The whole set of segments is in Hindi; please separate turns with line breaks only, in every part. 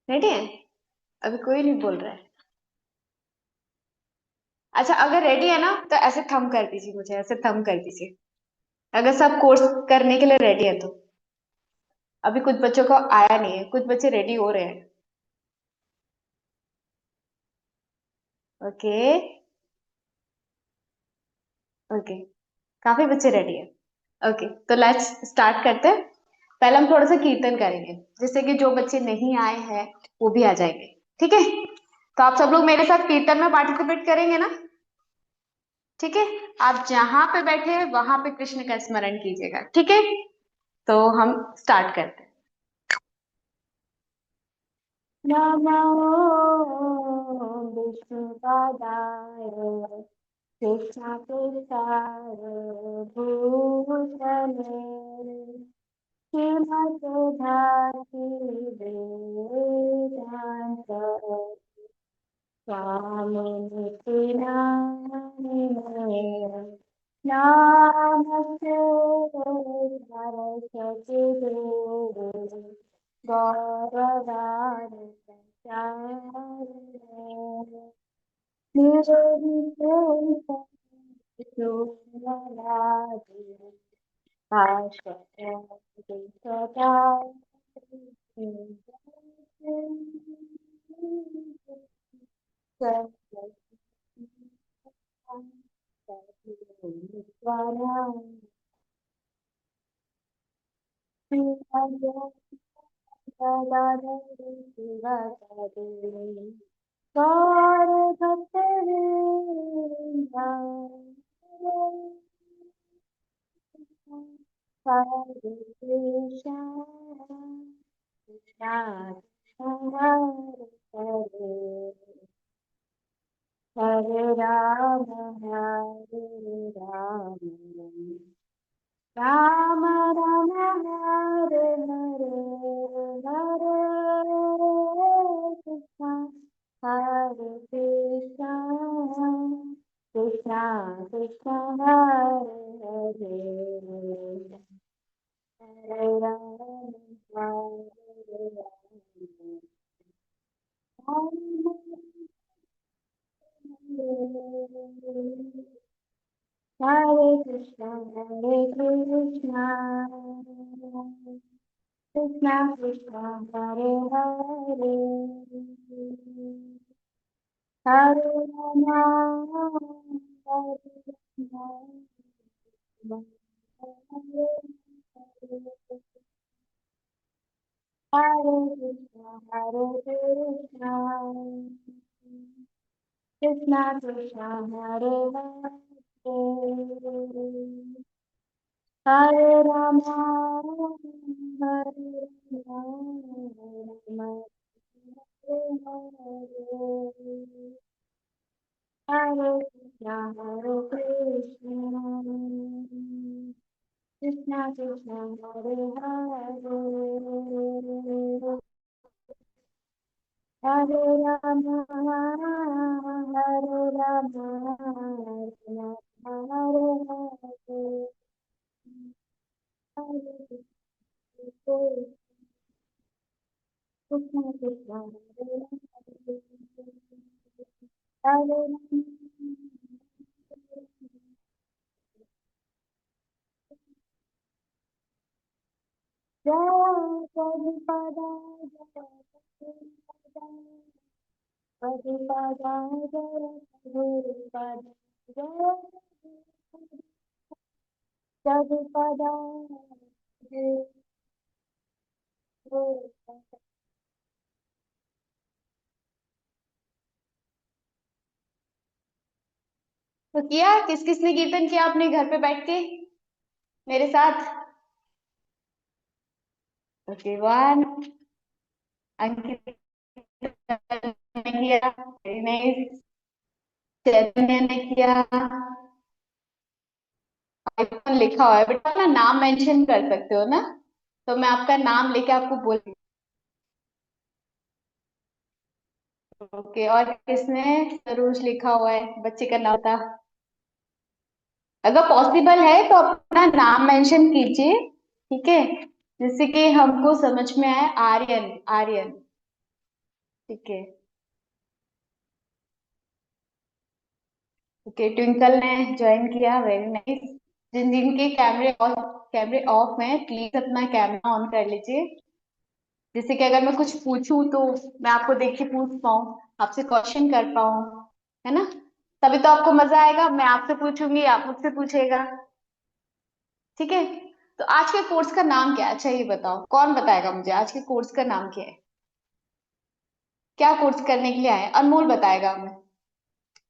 रेडी है? अभी कोई नहीं बोल रहा है। अच्छा, अगर रेडी है ना तो ऐसे थम कर दीजिए, मुझे ऐसे थम कर दीजिए। अगर सब कोर्स करने के लिए रेडी है तो। अभी कुछ बच्चों को आया नहीं है, कुछ बच्चे रेडी हो रहे हैं। ओके। ओके, काफी बच्चे रेडी है। ओके, तो लेट्स स्टार्ट करते हैं। पहले हम थोड़ा सा कीर्तन करेंगे, जिससे कि जो बच्चे नहीं आए हैं वो भी आ जाएंगे। ठीक है? तो आप सब लोग मेरे साथ कीर्तन में पार्टिसिपेट करेंगे ना? ठीक है। आप जहां पे बैठे हैं वहां पे कृष्ण का स्मरण कीजिएगा, ठीक है? तो हम स्टार्ट करते हैं। नमो विष्णुपादाय कृष्णकेशाय भूषणे श्रीमते भारती वेदांत स्वामिनिति नामिने नमस्ते सरस्वती देवी गौरवाणी प्रचारिणे निर्विशेषशून्यवादी शाश्वती सदा Hare Krishna, Krishna Krishna, Hare Hare Rama, Hare Rama, Rama Rama, Hare Hare, Hare Krishna, Hare Krishna, Krishna Krishna, Hare Hare. Hare Rama, Hare Rama, Hare Krishna, Hare Krishna, Krishna Krishna, Hare Hare, Hare Rama, Hare Rama, Hare Krishna, Hare Krishna, Krishna Krishna, Hare Hare. Hare Rama, Hare Rama, Hare Hare, Hare Krishna, Hare Krishna, Krishna Krishna, Hare Hare, Hare Rama, Hare Rama, Rama Hare Hare, Hare Krishna Krishna, Hare Hare, Jai Prabhupada, Jai Prabhupada, Prabhupada, Jai Prabhupada, Jai Prabhupada, Jai Prabhupada. तो किया, किस किस ने कीर्तन किया अपने घर पे बैठ के मेरे साथ? Okay, one. अंकित ने किया, वेरी नाइस। चैतन्य ने किया। आइकन लिखा हुआ है बेटा, ना नाम मेंशन कर सकते हो ना? तो मैं आपका नाम लेके आपको बोल। ओके, और किसने सरोज लिखा हुआ है, बच्चे का नाम था? अगर पॉसिबल है तो अपना नाम मेंशन कीजिए, ठीक है? जिससे कि हमको समझ में आए। आर्यन, आर्यन। ठीक है। ओके, ट्विंकल ने ज्वाइन किया, वेरी नाइस। जिन जिनके कैमरे ऑफ हैं प्लीज अपना कैमरा ऑन कर लीजिए, जिससे कि अगर मैं कुछ पूछूं तो मैं आपको देख के पूछ पाऊं, आपसे क्वेश्चन कर पाऊं, है ना। तभी तो आपको मजा आएगा, मैं आपसे पूछूंगी, आप मुझसे पूछेगा। ठीक है। तो आज के कोर्स का नाम क्या है, अच्छा ये बताओ, कौन बताएगा मुझे आज के कोर्स का नाम क्या है? क्या कोर्स करने के लिए आए हैं? अनमोल बताएगा हमें।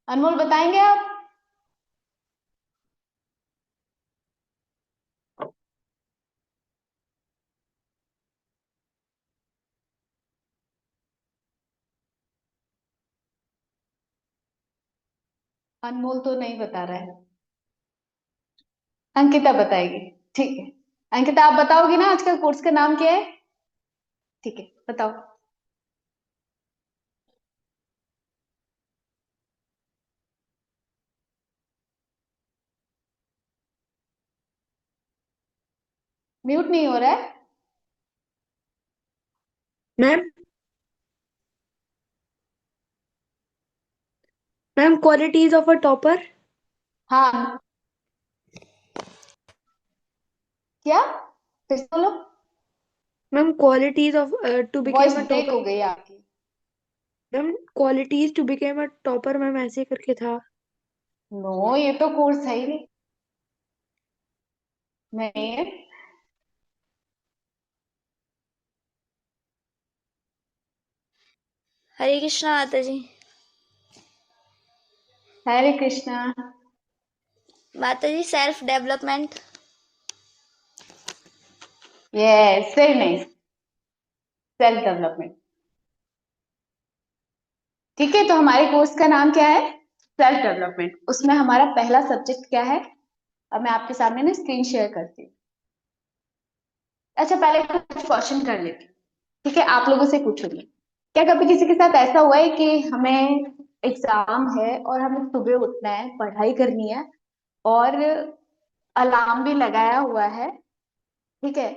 अनमोल बताएंगे आप? अनमोल तो नहीं बता रहा है। अंकिता बताएगी। ठीक है। अंकिता आप बताओगी ना आज का कोर्स का नाम क्या है? ठीक है, बताओ। म्यूट नहीं हो रहा है।
Ma'am ma'am qualities of a topper.
हाँ। क्या? फिर से बोलो।
Ma'am qualities of to
voice
became a
break
topper.
हो गई आपकी।
Ma'am qualities to became a topper, ma'am ऐसे करके था।
नो, ये तो कोर्स है ही नहीं। नहीं है।
हरे कृष्णा माता जी।
हरे कृष्णा।
माता जी self development.
Yes, very nice. Self development. ठीक है, तो हमारे कोर्स का नाम क्या है? Self development. उसमें हमारा पहला सब्जेक्ट क्या है? अब मैं आपके सामने ना स्क्रीन शेयर करती हूँ। अच्छा, पहले कुछ क्वेश्चन कर लेती हूँ। ठीक है, आप लोगों से पूछूंगी। क्या कभी किसी के साथ ऐसा हुआ है कि हमें एग्जाम है और हमें सुबह उठना है, पढ़ाई करनी है, और अलार्म भी लगाया हुआ है, ठीक है,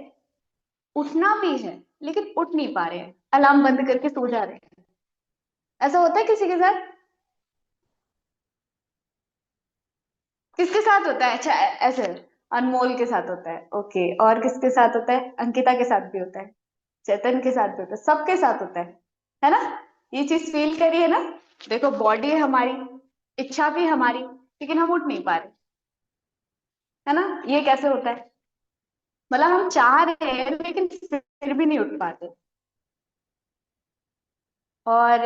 उठना भी है, लेकिन उठ नहीं पा रहे हैं, अलार्म बंद करके सो जा रहे हैं? ऐसा होता है किसी के साथ? किसके साथ होता है? अच्छा, ऐसे अनमोल के साथ होता है, ओके। और किसके साथ होता है? अंकिता के साथ भी होता है, चेतन के साथ भी होता है, सबके साथ होता है ना? ये चीज फील करी है ना? देखो, बॉडी है हमारी, इच्छा भी हमारी, लेकिन हम उठ नहीं पा रहे, है ना? ये कैसे होता है? मतलब हम चाह रहे हैं लेकिन फिर भी नहीं उठ पाते। और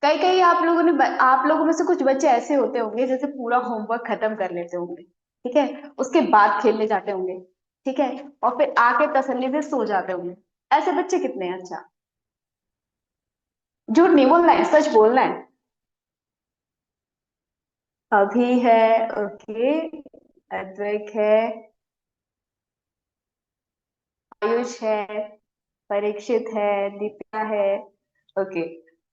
कई कई आप लोगों में से कुछ बच्चे ऐसे होते होंगे जैसे पूरा होमवर्क खत्म कर लेते होंगे, ठीक है, उसके बाद खेलने जाते होंगे, ठीक है, और फिर आके तसल्ली से सो जाते होंगे। ऐसे बच्चे कितने हैं? अच्छा, झूठ नहीं बोलना है, सच बोलना है। अभी है, ओके, अद्वैक है, आयुष है, परीक्षित है, दीपिका है, ओके।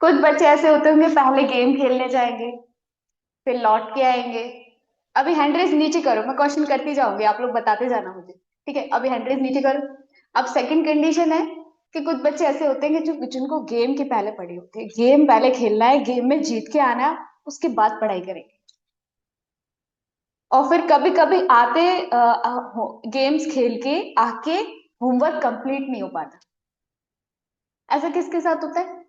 कुछ बच्चे ऐसे होते होंगे पहले गेम खेलने जाएंगे, फिर लौट के आएंगे। अभी हैंड रेस नीचे करो, मैं क्वेश्चन करती जाऊंगी, आप लोग बताते जाना मुझे। ठीक है, अभी हैंड रेस नीचे करो। अब सेकंड कंडीशन है कि कुछ बच्चे ऐसे होते हैं कि जो जिनको गेम के पहले पड़ी होती है, गेम पहले खेलना है, गेम में जीत के आना है, उसके बाद पढ़ाई करेंगे। और फिर कभी कभी आते गेम्स खेल के आके होमवर्क कंप्लीट नहीं हो पाता। ऐसा किसके साथ होता है?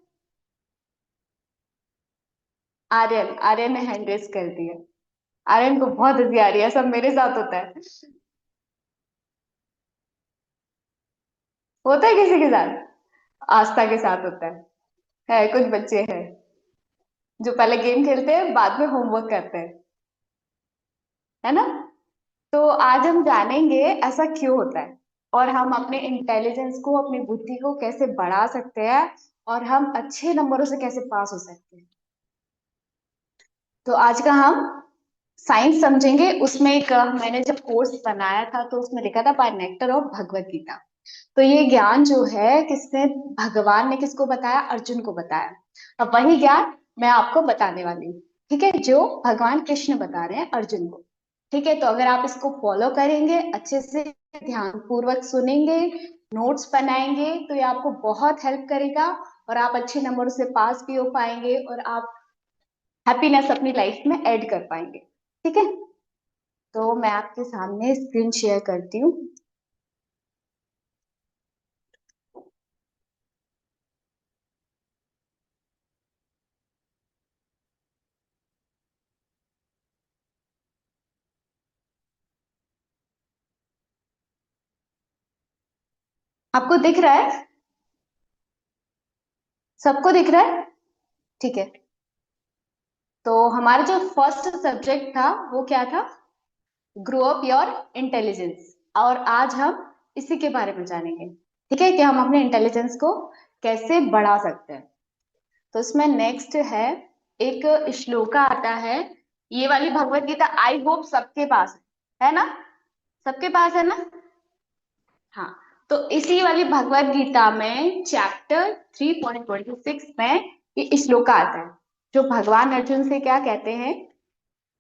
आर्यन, आर्यन ने हैंड रेस कर दिया। आर्यन को बहुत हंसी आ रही है, सब मेरे साथ होता है। होता है किसी के साथ? आस्था के साथ होता है कुछ बच्चे हैं जो पहले गेम खेलते हैं, बाद में होमवर्क करते हैं, है ना? तो आज हम जानेंगे ऐसा क्यों होता है, और हम अपने इंटेलिजेंस को, अपनी बुद्धि को कैसे बढ़ा सकते हैं, और हम अच्छे नंबरों से कैसे पास हो सकते हैं। तो आज का हम साइंस समझेंगे। उसमें एक मैंने जब कोर्स बनाया था तो उसमें लिखा था bye nectar of Bhagavad Gita. तो ये ज्ञान जो है किसने, भगवान ने किसको बताया? अर्जुन को बताया। अब वही ज्ञान मैं आपको बताने वाली हूँ, ठीक है, जो भगवान कृष्ण बता रहे हैं अर्जुन को। ठीक है, तो अगर आप इसको फॉलो करेंगे अच्छे से, ध्यान पूर्वक सुनेंगे, नोट्स बनाएंगे, तो ये आपको बहुत हेल्प करेगा। और आप अच्छे नंबर से पास भी हो पाएंगे और आप हैप्पीनेस अपनी लाइफ में ऐड कर पाएंगे। ठीक है, तो मैं आपके सामने स्क्रीन शेयर करती हूँ। आपको दिख रहा है? सबको दिख रहा है? ठीक है, तो हमारा जो फर्स्ट सब्जेक्ट था वो क्या था? Grow up your intelligence. और आज हम इसी के बारे में जानेंगे, ठीक है, कि हम अपने इंटेलिजेंस को कैसे बढ़ा सकते हैं। तो इसमें नेक्स्ट है, एक श्लोका आता है, ये वाली भगवत गीता आई होप सबके पास है ना? सबके पास है ना? हाँ, तो इसी वाली भगवत गीता में चैप्टर 3.26 में ये श्लोका आता है, जो भगवान अर्जुन से क्या कहते हैं?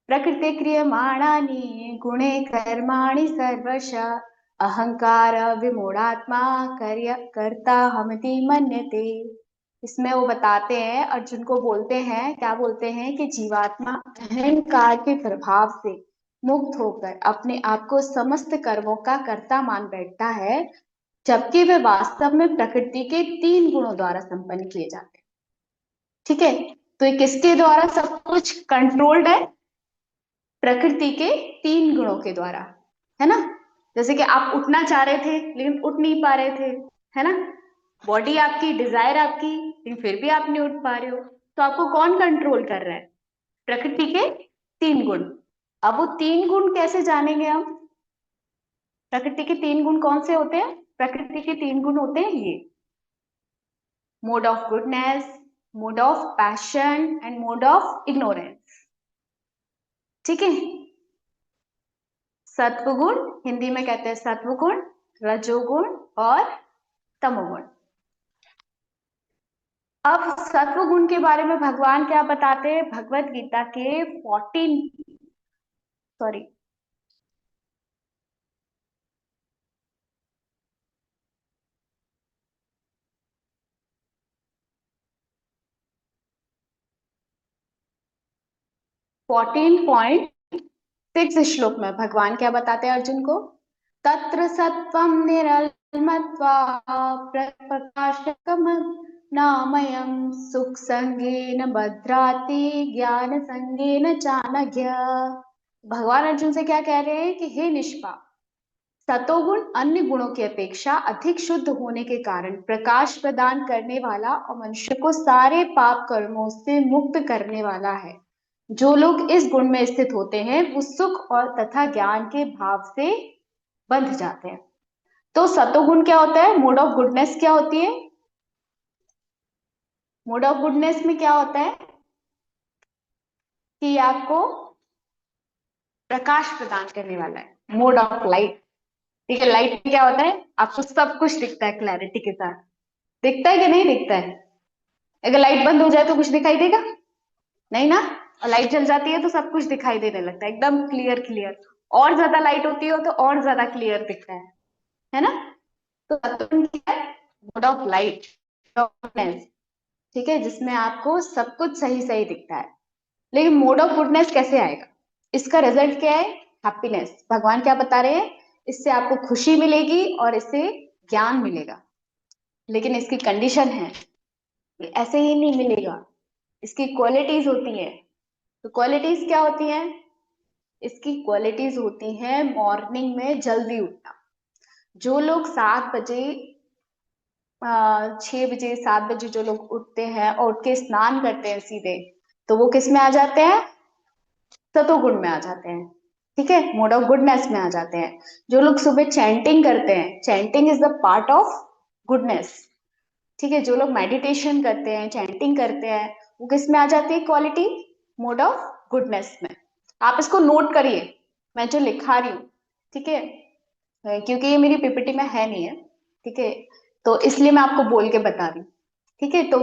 प्रकृति क्रियमाणानि गुणे कर्माणि सर्वश अहंकार विमूढ़ात्मा कर्य कर्ता हमति मन्यते। इसमें वो बताते हैं, अर्जुन को बोलते हैं, क्या बोलते हैं कि जीवात्मा अहंकार के प्रभाव से मुक्त होकर अपने आप को समस्त कर्मों का कर्ता मान बैठता है, जबकि वे वास्तव में प्रकृति के 3 गुणों द्वारा संपन्न किए जाते हैं। ठीक है, तो ये किसके द्वारा सब कुछ कंट्रोल्ड है? प्रकृति के 3 गुणों के द्वारा, है ना? जैसे कि आप उठना चाह रहे थे लेकिन उठ नहीं पा रहे थे, है ना? बॉडी आपकी, डिजायर आपकी, लेकिन फिर भी आप नहीं उठ पा रहे हो, तो आपको कौन कंट्रोल कर रहा है? प्रकृति के 3 गुण। अब वो 3 गुण कैसे जानेंगे हम? प्रकृति के 3 गुण कौन से होते हैं? प्रकृति के 3 गुण होते हैं ये: mode of goodness, mode of passion and mode of ignorance. ठीक है, सत्वगुण, हिंदी में कहते हैं सत्वगुण, रजोगुण और तमोगुण। अब सत्वगुण के बारे में भगवान क्या बताते हैं? भगवत गीता के 14.6 श्लोक में भगवान क्या बताते हैं अर्जुन को? तत्र सत्वं निरलमत्वात् प्रकाशकम नामयम् सुख संगेन भद्राति ज्ञान संगेन चानघ्य। भगवान अर्जुन से क्या कह रहे हैं कि हे निष्पाप, सतोगुण अन्य गुणों की अपेक्षा अधिक शुद्ध होने के कारण प्रकाश प्रदान करने वाला और मनुष्य को सारे पाप कर्मों से मुक्त करने वाला है। जो लोग इस गुण में स्थित होते हैं वो सुख और तथा ज्ञान के भाव से बंध जाते हैं। तो सतोगुण क्या होता है? मोड ऑफ गुडनेस क्या होती है? मोड ऑफ गुडनेस में क्या होता है कि आपको प्रकाश प्रदान करने वाला है, मोड ऑफ लाइट। ठीक है, लाइट में क्या होता है? आपको सब कुछ दिखता है क्लैरिटी के साथ। दिखता है कि नहीं दिखता है? अगर लाइट बंद हो जाए तो कुछ दिखाई देगा नहीं ना, और लाइट जल जाती है तो सब कुछ दिखाई देने लगता है, एकदम क्लियर क्लियर। और ज्यादा लाइट होती है तो और ज्यादा क्लियर दिखता है ना? तो सतोगुण क्या है? मोड ऑफ लाइट, ठीक है, जिसमें आपको सब कुछ सही सही दिखता है। लेकिन मोड ऑफ गुडनेस कैसे आएगा? इसका रिजल्ट क्या है? हैप्पीनेस। भगवान क्या बता रहे हैं? इससे आपको खुशी मिलेगी और इससे ज्ञान मिलेगा, लेकिन इसकी कंडीशन है, ऐसे ही नहीं मिलेगा, इसकी क्वालिटीज होती है। तो क्वालिटीज क्या होती हैं? इसकी क्वालिटीज होती हैं मॉर्निंग में जल्दी उठना। जो लोग 7 बजे 6 बजे 7 बजे जो लोग उठते हैं और उठ के स्नान करते हैं सीधे, तो वो किस में आ जाते हैं? सतोगुण में आ जाते हैं। ठीक है, मोड ऑफ गुडनेस में आ जाते हैं। जो लोग सुबह चैंटिंग करते हैं, chanting is the part of goodness. ठीक है, जो लोग मेडिटेशन करते हैं, चैंटिंग करते हैं, वो किस में आ जाती है क्वालिटी? मोड ऑफ गुडनेस में। आप इसको नोट करिए, मैं जो लिखा रही हूँ, ठीक है, क्योंकि ये मेरी पीपीटी में है नहीं है, ठीक है, तो इसलिए मैं आपको बोल के बता रही हूँ। ठीक है, तो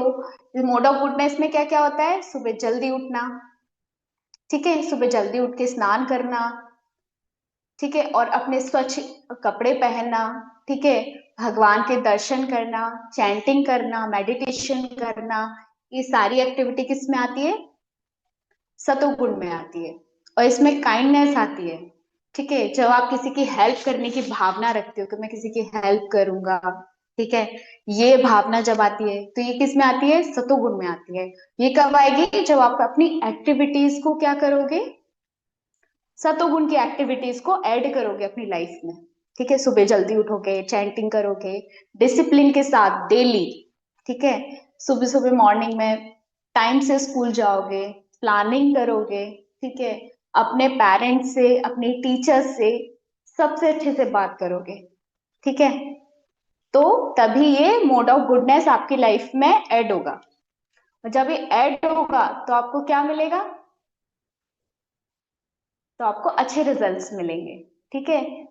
मोड ऑफ गुडनेस में क्या क्या होता है? सुबह जल्दी उठना, ठीक है, सुबह जल्दी उठ के स्नान करना, ठीक है, और अपने स्वच्छ कपड़े पहनना, ठीक है, भगवान के दर्शन करना, चैंटिंग करना, मेडिटेशन करना, ये सारी एक्टिविटी किस में आती है? सतोगुण में आती है। और इसमें काइंडनेस आती है, ठीक है, जब आप किसी की हेल्प करने की भावना रखते हो कि मैं किसी की हेल्प करूंगा, ठीक है, ये भावना जब आती है तो ये किस में आती है? सतोगुण में आती है। ये कब आएगी? जब आप अपनी एक्टिविटीज को क्या करोगे? सतोगुण की एक्टिविटीज को ऐड करोगे अपनी लाइफ में, ठीक है, सुबह जल्दी उठोगे, चैंटिंग करोगे डिसिप्लिन के साथ डेली, ठीक है, सुबह सुबह मॉर्निंग में टाइम से स्कूल जाओगे, प्लानिंग करोगे, ठीक है, अपने पेरेंट्स से, अपने टीचर्स से सबसे अच्छे से बात करोगे, ठीक है, तो तभी ये मोड ऑफ गुडनेस आपकी लाइफ में ऐड होगा। और जब ये ऐड होगा तो आपको क्या मिलेगा? तो आपको अच्छे रिजल्ट्स मिलेंगे, ठीक है।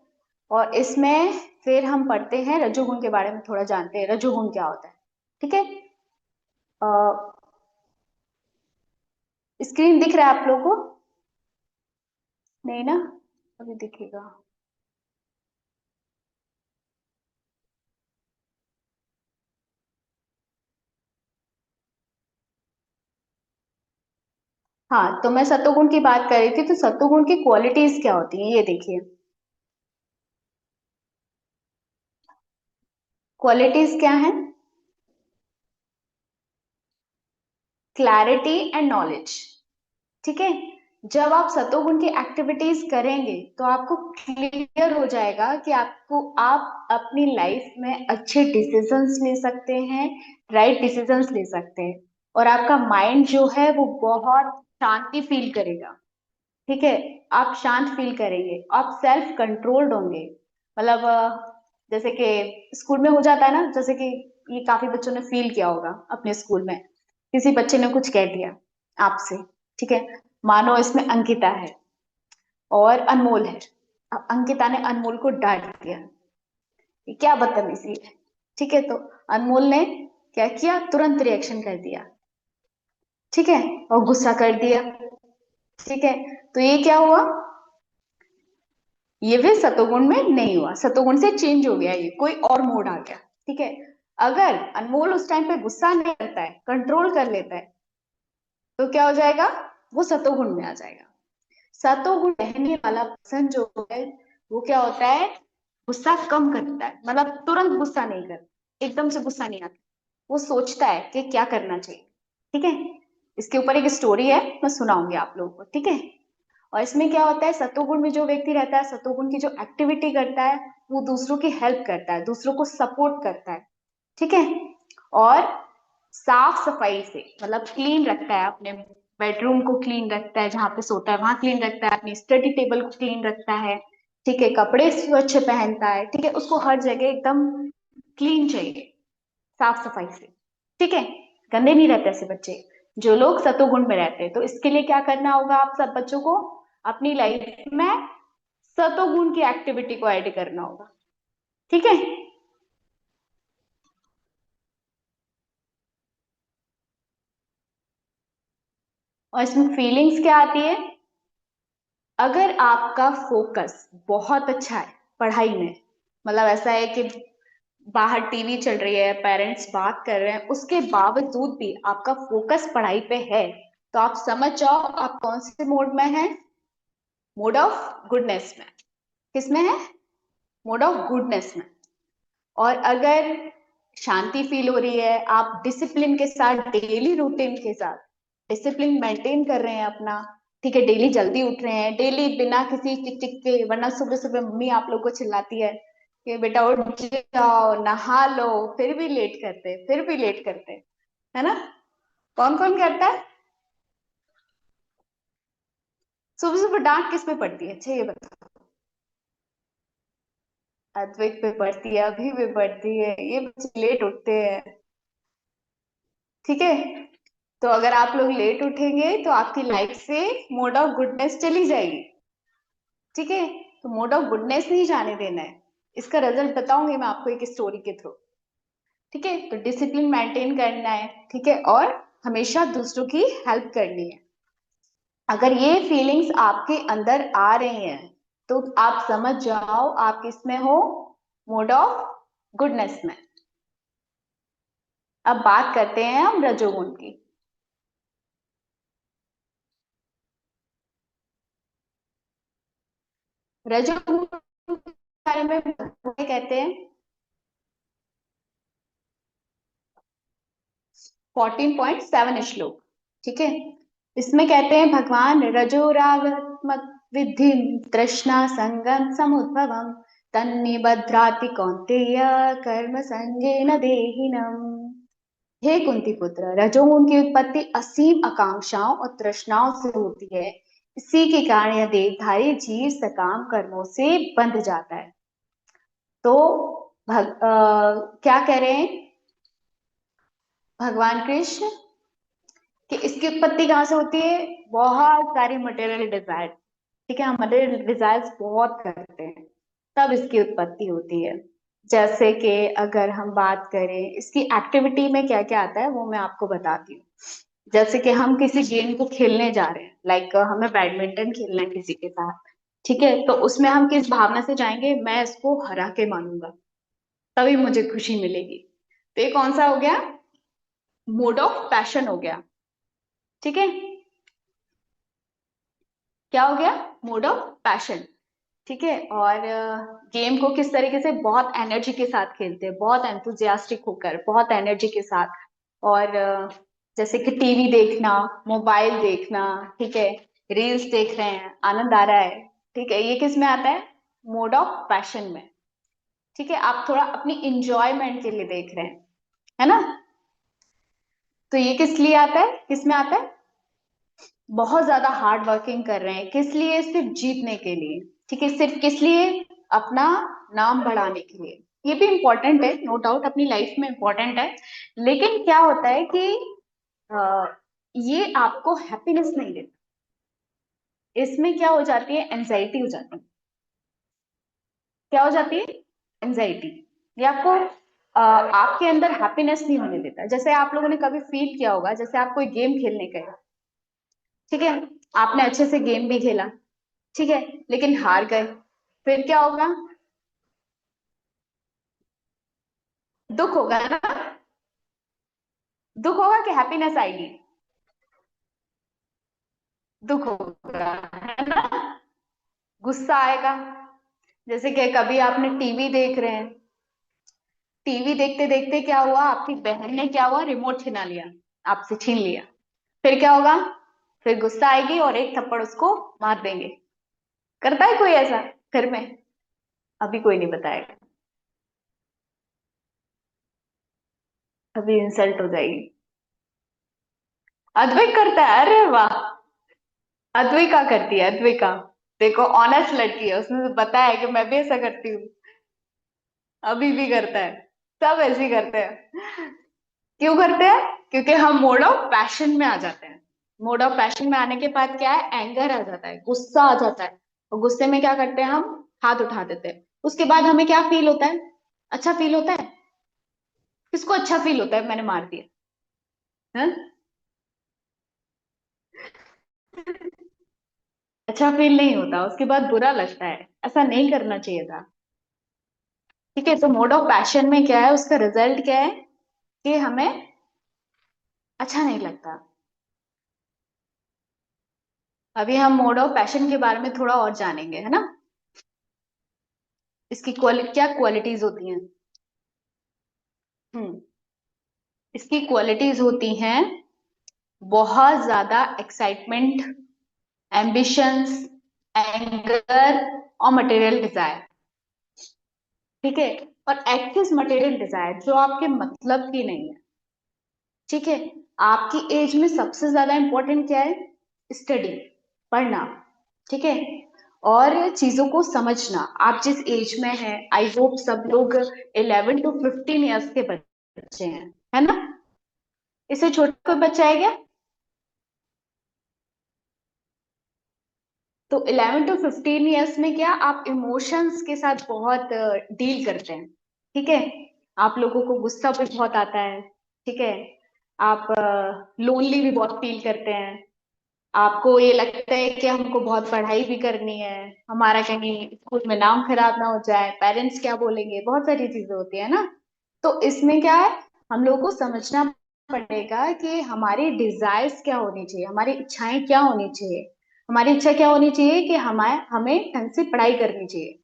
और इसमें फिर हम पढ़ते हैं रजोगुण के बारे में, थोड़ा जानते हैं रजोगुण क्या होता है, ठीक है। स्क्रीन दिख रहा है आप लोगों को? नहीं ना? अभी दिखेगा। हाँ, तो मैं सत्वगुण की बात कर रही थी, तो सत्वगुण की क्वालिटीज क्या होती हैं ये देखिए। क्वालिटीज क्या है? क्लैरिटी एंड नॉलेज, ठीक है। जब आप सतोगुण की एक्टिविटीज करेंगे तो आपको क्लियर हो जाएगा कि आप अपनी लाइफ में अच्छे डिसीजंस ले सकते हैं, राइट डिसीजंस ले सकते हैं, और आपका माइंड जो है वो बहुत शांति फील करेगा, ठीक है, आप शांत फील करेंगे, आप सेल्फ कंट्रोल्ड होंगे। मतलब जैसे कि स्कूल में हो जाता है ना, जैसे कि ये काफी बच्चों ने फील किया होगा अपने स्कूल में, किसी बच्चे ने कुछ कह दिया आपसे, ठीक है, मानो इसमें अंकिता है और अनमोल है। अब अंकिता ने अनमोल को डांट दिया, ये क्या बदतमीजी है, ठीक है, तो अनमोल ने क्या किया? तुरंत रिएक्शन कर दिया, ठीक है, और गुस्सा कर दिया, ठीक है, तो ये क्या हुआ? ये भी सतोगुण में नहीं हुआ, सतोगुण से चेंज हो गया, ये कोई और मोड आ गया, ठीक है। अगर अनमोल उस टाइम पे गुस्सा नहीं करता है, कंट्रोल कर लेता है, तो क्या हो जाएगा? वो सतोगुण में आ जाएगा। सतोगुण रहने वाला पर्सन जो है वो क्या होता है? गुस्सा कम करता है, मतलब तुरंत गुस्सा नहीं करता, एकदम से गुस्सा नहीं आता, वो सोचता है कि क्या करना चाहिए, ठीक है। इसके ऊपर एक स्टोरी है, मैं सुनाऊंगी आप लोगों को, ठीक है। और इसमें क्या होता है, सतोगुण में जो व्यक्ति रहता है, सतोगुण की जो एक्टिविटी करता है, वो दूसरों की हेल्प करता है, दूसरों को सपोर्ट करता है, ठीक है, और साफ सफाई से, मतलब क्लीन रखता है, अपने बेडरूम को क्लीन रखता है, जहां पे सोता है वहां क्लीन रखता है, अपनी स्टडी टेबल को क्लीन रखता है, ठीक है, कपड़े स्वच्छ पहनता है, ठीक है, उसको हर जगह एकदम क्लीन चाहिए, साफ सफाई से, ठीक है, गंदे नहीं रहते ऐसे बच्चे जो लोग सतोगुण में रहते हैं। तो इसके लिए क्या करना होगा आप सब बच्चों को? अपनी लाइफ में सतोगुण की एक्टिविटी को ऐड करना होगा, ठीक है। और इसमें फीलिंग्स क्या आती है? अगर आपका फोकस बहुत अच्छा है पढ़ाई में, मतलब ऐसा है कि बाहर टीवी चल रही है, पेरेंट्स बात कर रहे हैं, उसके बावजूद भी आपका फोकस पढ़ाई पे है, तो आप समझ जाओ आप कौन से मोड में हैं? मोड ऑफ गुडनेस में। किस में है? मोड ऑफ गुडनेस में। और अगर शांति फील हो रही है, आप डिसिप्लिन के साथ, डेली रूटीन के साथ डिसिप्लिन मेंटेन कर रहे हैं अपना, ठीक है, डेली जल्दी उठ रहे हैं, डेली बिना किसी टिक टिक के, वरना सुबह सुबह मम्मी आप लोग को चिल्लाती है कि बेटा उठ जाओ, नहा लो, फिर भी लेट करते, फिर भी लेट करते, है ना? कौन कौन करता है? सुबह सुबह डांट किस पे पड़ती है? अच्छा ये बताओ। अद्वैत पे पड़ती है, अभी पे पड़ती है, ये बच्चे लेट उठते हैं, ठीक है। तो अगर आप लोग लेट उठेंगे तो आपकी लाइफ से मोड ऑफ गुडनेस चली जाएगी, ठीक है। तो मोड ऑफ गुडनेस नहीं जाने देना है, इसका रिजल्ट बताऊंगी मैं आपको एक स्टोरी के थ्रू, ठीक है। तो डिसिप्लिन मेंटेन करना है, ठीक है, और हमेशा दूसरों की हेल्प करनी है। अगर ये फीलिंग्स आपके अंदर आ रही हैं, तो आप समझ जाओ आप किसमें हो, मोड ऑफ गुडनेस में। अब बात करते हैं हम रजोगुण की। रजोगुण के बारे में कहते हैं 14.7 श्लोक, ठीक है। इसमें कहते हैं भगवान रजोरागमत विद्धि तृष्णा संगम समुद्भवम तन्निबध्राति कौन्तेय कर्म संगेन देहिनम। हे कुंती पुत्र, रजोगुण की उत्पत्ति असीम आकांक्षाओं और तृष्णाओं से होती है। इसी के कारण यह देहधारी जीव सकाम कर्मों से बंध जाता है। तो क्या कह रहे हैं भगवान कृष्ण कि इसकी उत्पत्ति कहाँ से होती है, बहुत सारी मटेरियल डिजायर, ठीक है, हम मटेरियल डिजायर्स बहुत करते हैं तब इसकी उत्पत्ति होती है। जैसे कि अगर हम बात करें इसकी एक्टिविटी में क्या क्या आता है वो मैं आपको बताती हूँ। जैसे कि हम किसी गेम को खेलने जा रहे हैं, लाइक हमें बैडमिंटन खेलना है किसी के साथ, ठीक है, तो उसमें हम किस भावना से जाएंगे, मैं इसको हरा के मानूंगा तभी मुझे खुशी मिलेगी। तो ये कौन सा हो गया, मोड ऑफ पैशन हो गया, ठीक है। क्या हो गया, मोड ऑफ पैशन, ठीक है। और गेम को किस तरीके से, बहुत एनर्जी के साथ खेलते हैं, बहुत एंथुजियास्टिक होकर, बहुत एनर्जी के साथ। और जैसे कि टीवी देखना, मोबाइल देखना, ठीक है, रील्स देख रहे हैं, आनंद आ रहा है, ठीक है, ये किस में आता है, मोड ऑफ पैशन में, ठीक है। आप थोड़ा अपनी इंजॉयमेंट के लिए देख रहे हैं, है ना। तो ये किस लिए आता है, किस में आता है, बहुत ज्यादा हार्ड वर्किंग कर रहे हैं, किस लिए, सिर्फ जीतने के लिए, ठीक है, सिर्फ किस लिए, अपना नाम बढ़ाने के लिए। ये भी इंपॉर्टेंट है, नो डाउट अपनी लाइफ में इंपॉर्टेंट है, लेकिन क्या होता है कि अ, ये आपको हैप्पीनेस नहीं देता, इसमें क्या हो जाती है, एंजाइटी हो जाती है। क्या हो जाती है, एंजाइटी। ये आपको आपके अंदर हैप्पीनेस नहीं होने देता। जैसे आप लोगों ने कभी फील किया होगा, जैसे आप कोई गेम खेलने गए, ठीक है, आपने अच्छे से गेम भी खेला, ठीक है, लेकिन हार गए, फिर क्या होगा, दुख होगा ना, दुख होगा कि हैप्पीनेस आएगी, दुख होगा, है ना, गुस्सा आएगा। जैसे कि कभी आपने टीवी देख रहे हैं, टीवी देखते देखते क्या हुआ, आपकी बहन ने क्या हुआ, रिमोट छिना लिया, आपसे छीन लिया, फिर क्या होगा, फिर गुस्सा आएगी और एक थप्पड़ उसको मार देंगे। करता है कोई ऐसा घर में, अभी कोई नहीं बताएगा, अभी इंसल्ट हो जाएगी। अद्वैत करता है, अरे वाह, अद्विका करती है, अद्विका, देखो ऑनेस्ट लड़की है, उसने तो बताया कि मैं भी ऐसा करती हूँ, अभी भी करता है, सब ऐसे ही करते हैं। क्यों करते हैं, क्योंकि हम मोड ऑफ पैशन में आ जाते हैं। मोड ऑफ पैशन में आने के बाद क्या है, एंगर आ जाता है, गुस्सा आ जाता है, और गुस्से में क्या करते हैं, हम हाथ उठा देते हैं। उसके बाद हमें क्या फील होता है, अच्छा फील होता है, किसको अच्छा फील होता है, मैंने मार दिया, है? अच्छा फील नहीं होता, उसके बाद बुरा लगता है, ऐसा नहीं करना चाहिए था, ठीक है। तो मोड ऑफ पैशन में क्या है, उसका रिजल्ट क्या है कि हमें अच्छा नहीं लगता। अभी हम मोड ऑफ पैशन के बारे में थोड़ा और जानेंगे, है ना। इसकी क्या क्वालिटीज होती हैं, हम्म, इसकी क्वालिटीज होती हैं बहुत ज्यादा एक्साइटमेंट, एम्बिशंस, एंगर और मटेरियल डिजायर, ठीक है। और एक्सेस मटेरियल डिजायर जो आपके मतलब की नहीं है, ठीक है। आपकी एज में सबसे ज्यादा इंपॉर्टेंट क्या है, स्टडी, पढ़ना, ठीक है, और चीजों को समझना। आप जिस एज में हैं, आई होप सब लोग 11 to 15 ईयर्स के बच्चे हैं, है ना। इससे छोटा कोई बच्चा है क्या, तो 11 to 15 ईयर्स में क्या आप इमोशंस के साथ बहुत डील करते हैं, ठीक है। आप लोगों को गुस्सा भी बहुत आता है, ठीक है, आप लोनली भी बहुत फील करते हैं, आपको ये लगता है कि हमको बहुत पढ़ाई भी करनी है, हमारा कहीं स्कूल में नाम खराब ना हो जाए, पेरेंट्स क्या बोलेंगे, बहुत सारी चीजें होती है ना। तो इसमें क्या है, हम लोगों को समझना पड़ेगा कि हमारी डिजायर्स क्या होनी चाहिए, हमारी इच्छाएं क्या होनी चाहिए। हमारी इच्छा क्या होनी चाहिए कि हमें हमें ढंग से पढ़ाई करनी चाहिए,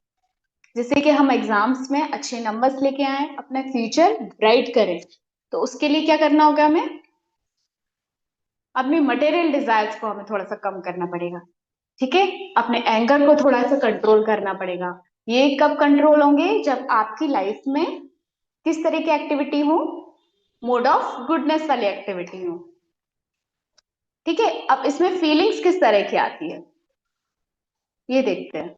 जिससे कि हम एग्जाम्स में अच्छे नंबर्स लेके आए, अपना फ्यूचर ब्राइट करें। तो उसके लिए क्या करना होगा, हमें अपनी मटेरियल डिजायर्स को हमें थोड़ा सा कम करना पड़ेगा। ठीक है, अपने एंगर को थोड़ा सा कंट्रोल करना पड़ेगा। ये कब कंट्रोल होंगे, जब आपकी लाइफ में किस तरह की एक्टिविटी हो, मोड ऑफ गुडनेस वाली एक्टिविटी हो। ठीक है, अब इसमें फीलिंग्स किस तरह की आती है ये देखते हैं।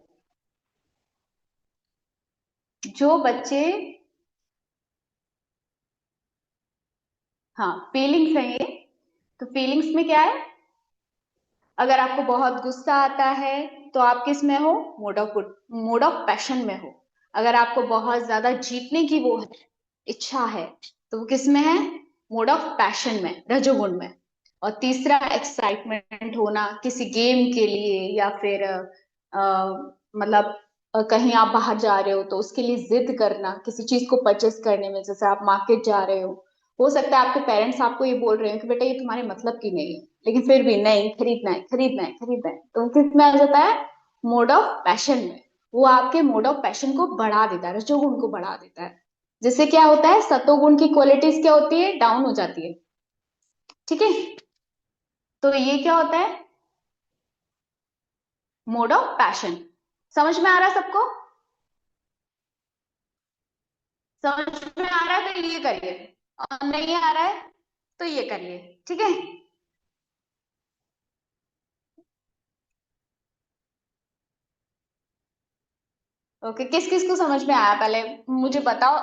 जो बच्चे, हाँ फीलिंग्स है ये। तो फीलिंग्स में क्या है, अगर आपको बहुत गुस्सा आता है तो आप किस में हो, मोड ऑफ पैशन में हो। अगर आपको बहुत ज्यादा जीतने की वो है, इच्छा है, तो वो किस में है, मोड ऑफ पैशन में, रजोगुण में। और तीसरा एक्साइटमेंट होना किसी गेम के लिए, या फिर मतलब कहीं आप बाहर जा रहे हो तो उसके लिए जिद करना, किसी चीज को परचेस करने में, जैसे आप मार्केट जा रहे हो सकता है आपके पेरेंट्स आपको ये बोल रहे हो कि बेटा ये तुम्हारे मतलब की नहीं है, लेकिन फिर भी नहीं, खरीदना है खरीदना है खरीदना है, तो वो किस में आ जाता है, मोड ऑफ पैशन में। वो आपके मोड ऑफ पैशन को बढ़ा देता है, रजोगुण को बढ़ा देता है। जिससे क्या होता है, सतोगुण की क्वालिटीज क्या होती है, डाउन हो जाती है। ठीक है, तो ये क्या होता है, मोड ऑफ पैशन। समझ में आ रहा है सबको, समझ में आ रहा है तो ये करिए, और नहीं आ रहा है तो ये करिए। ठीक है, ओके, किस किस को समझ में आया पहले मुझे बताओ,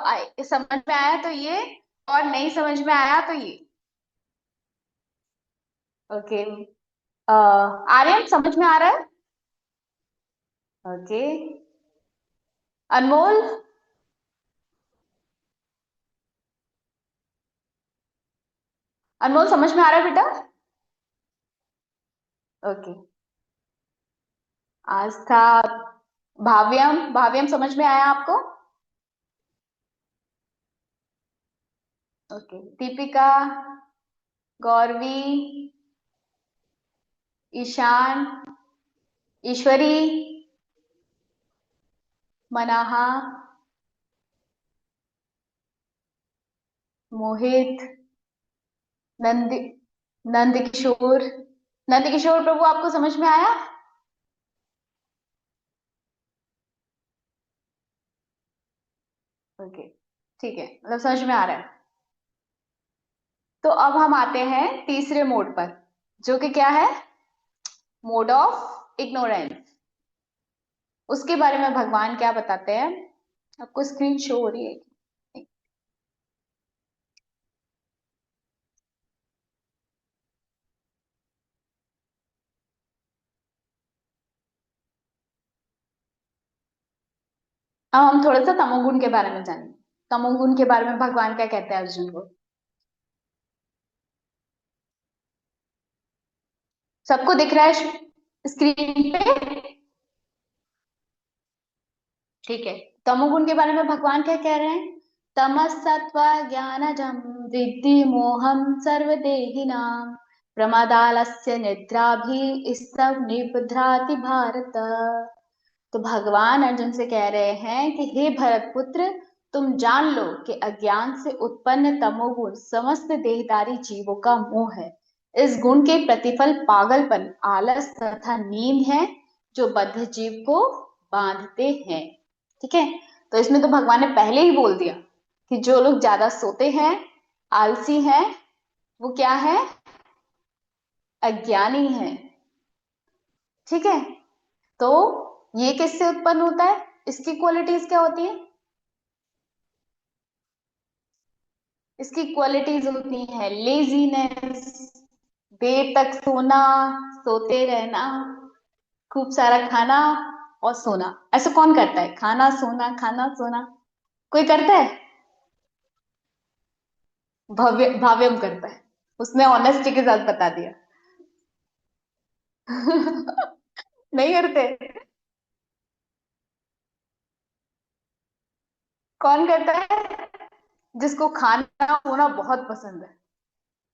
समझ में आया तो ये, और नहीं समझ में आया तो ये। ओके, आर्यन समझ में आ रहा है, ओके, अनमोल, अनमोल समझ में आ रहा है बेटा, ओके, आस्था, भाव्यम, भाव्यम समझ में आया आपको, ओके, दीपिका, गौरवी, ईशान, ईश्वरी, मनाहा, मोहित, नंद, नंद किशोर, नंद किशोर प्रभु आपको समझ में आया, ओके, ठीक है, मतलब समझ में आ रहा है। तो अब हम आते हैं तीसरे मोड पर, जो कि क्या है, मोड ऑफ इग्नोरेंस। उसके बारे में भगवान क्या बताते हैं, आपको स्क्रीन शो हो रही है, अब हम थोड़ा सा तमोगुण के बारे में जानेंगे। तमोगुण के बारे में भगवान क्या कहते हैं अर्जुन को, सबको दिख रहा है स्क्रीन पे, ठीक है। तमोगुण के बारे में भगवान क्या कह रहे हैं, तमसत्वा ज्ञानजं विद्धि मोहम सर्वदेहिनां प्रमादालस्य निद्राभि स्तव निबध्राति भारत। तो भगवान अर्जुन से कह रहे हैं कि हे भरत पुत्र, तुम जान लो कि अज्ञान से उत्पन्न तमोगुण समस्त देहधारी जीवों का मोह है। इस गुण के प्रतिफल पागलपन, आलस तथा नींद है, जो बद्ध जीव को बांधते हैं। ठीक है, तो इसमें तो भगवान ने पहले ही बोल दिया कि जो लोग ज्यादा सोते हैं, आलसी हैं, वो क्या है, अज्ञानी है। ठीक है, तो ये किससे उत्पन्न होता है, इसकी क्वालिटीज क्या होती है, इसकी क्वालिटीज होती है लेजीनेस, देर तक सोना, सोते रहना, खूब सारा खाना और सोना। ऐसा कौन करता है, खाना सोना खाना सोना, कोई करता है, भाव्यम करता है, उसने ऑनेस्टी के साथ बता दिया। नहीं करते? कौन करता है? जिसको खाना होना बहुत पसंद है।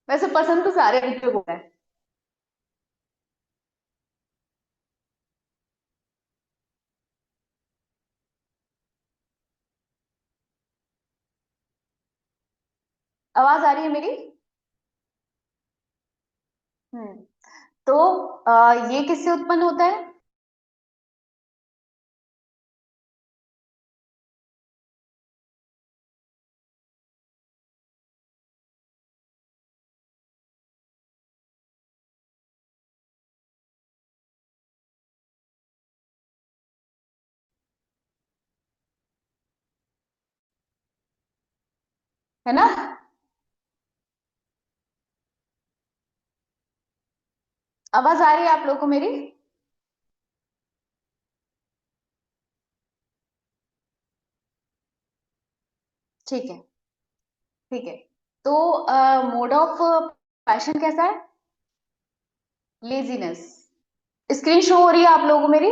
वैसे पसंद तो सारे बच्चों को है। आवाज आ रही है मेरी? हम्म। तो ये किससे उत्पन्न होता है? है ना? आवाज आ रही है आप लोगों को मेरी? ठीक है। ठीक है। तो मोड ऑफ पैशन कैसा है? लेजीनेस। स्क्रीन शो हो रही है आप लोगों को मेरी?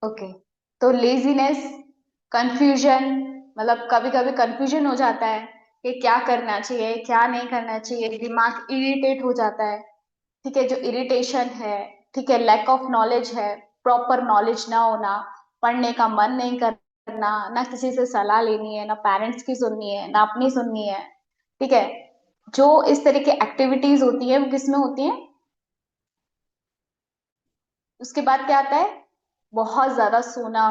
ओके। तो लेजीनेस, कंफ्यूजन, मतलब कभी कभी कंफ्यूजन हो जाता है कि क्या करना चाहिए क्या नहीं करना चाहिए, दिमाग इरिटेट हो जाता है। ठीक है, जो इरिटेशन है, ठीक है, लैक ऑफ नॉलेज है, प्रॉपर नॉलेज ना होना, पढ़ने का मन नहीं करना, ना किसी से सलाह लेनी है, ना पेरेंट्स की सुननी है, ना अपनी सुननी है। ठीक है। जो इस तरह की एक्टिविटीज होती है वो किसमें होती है? उसके बाद क्या आता है? बहुत ज्यादा सोना।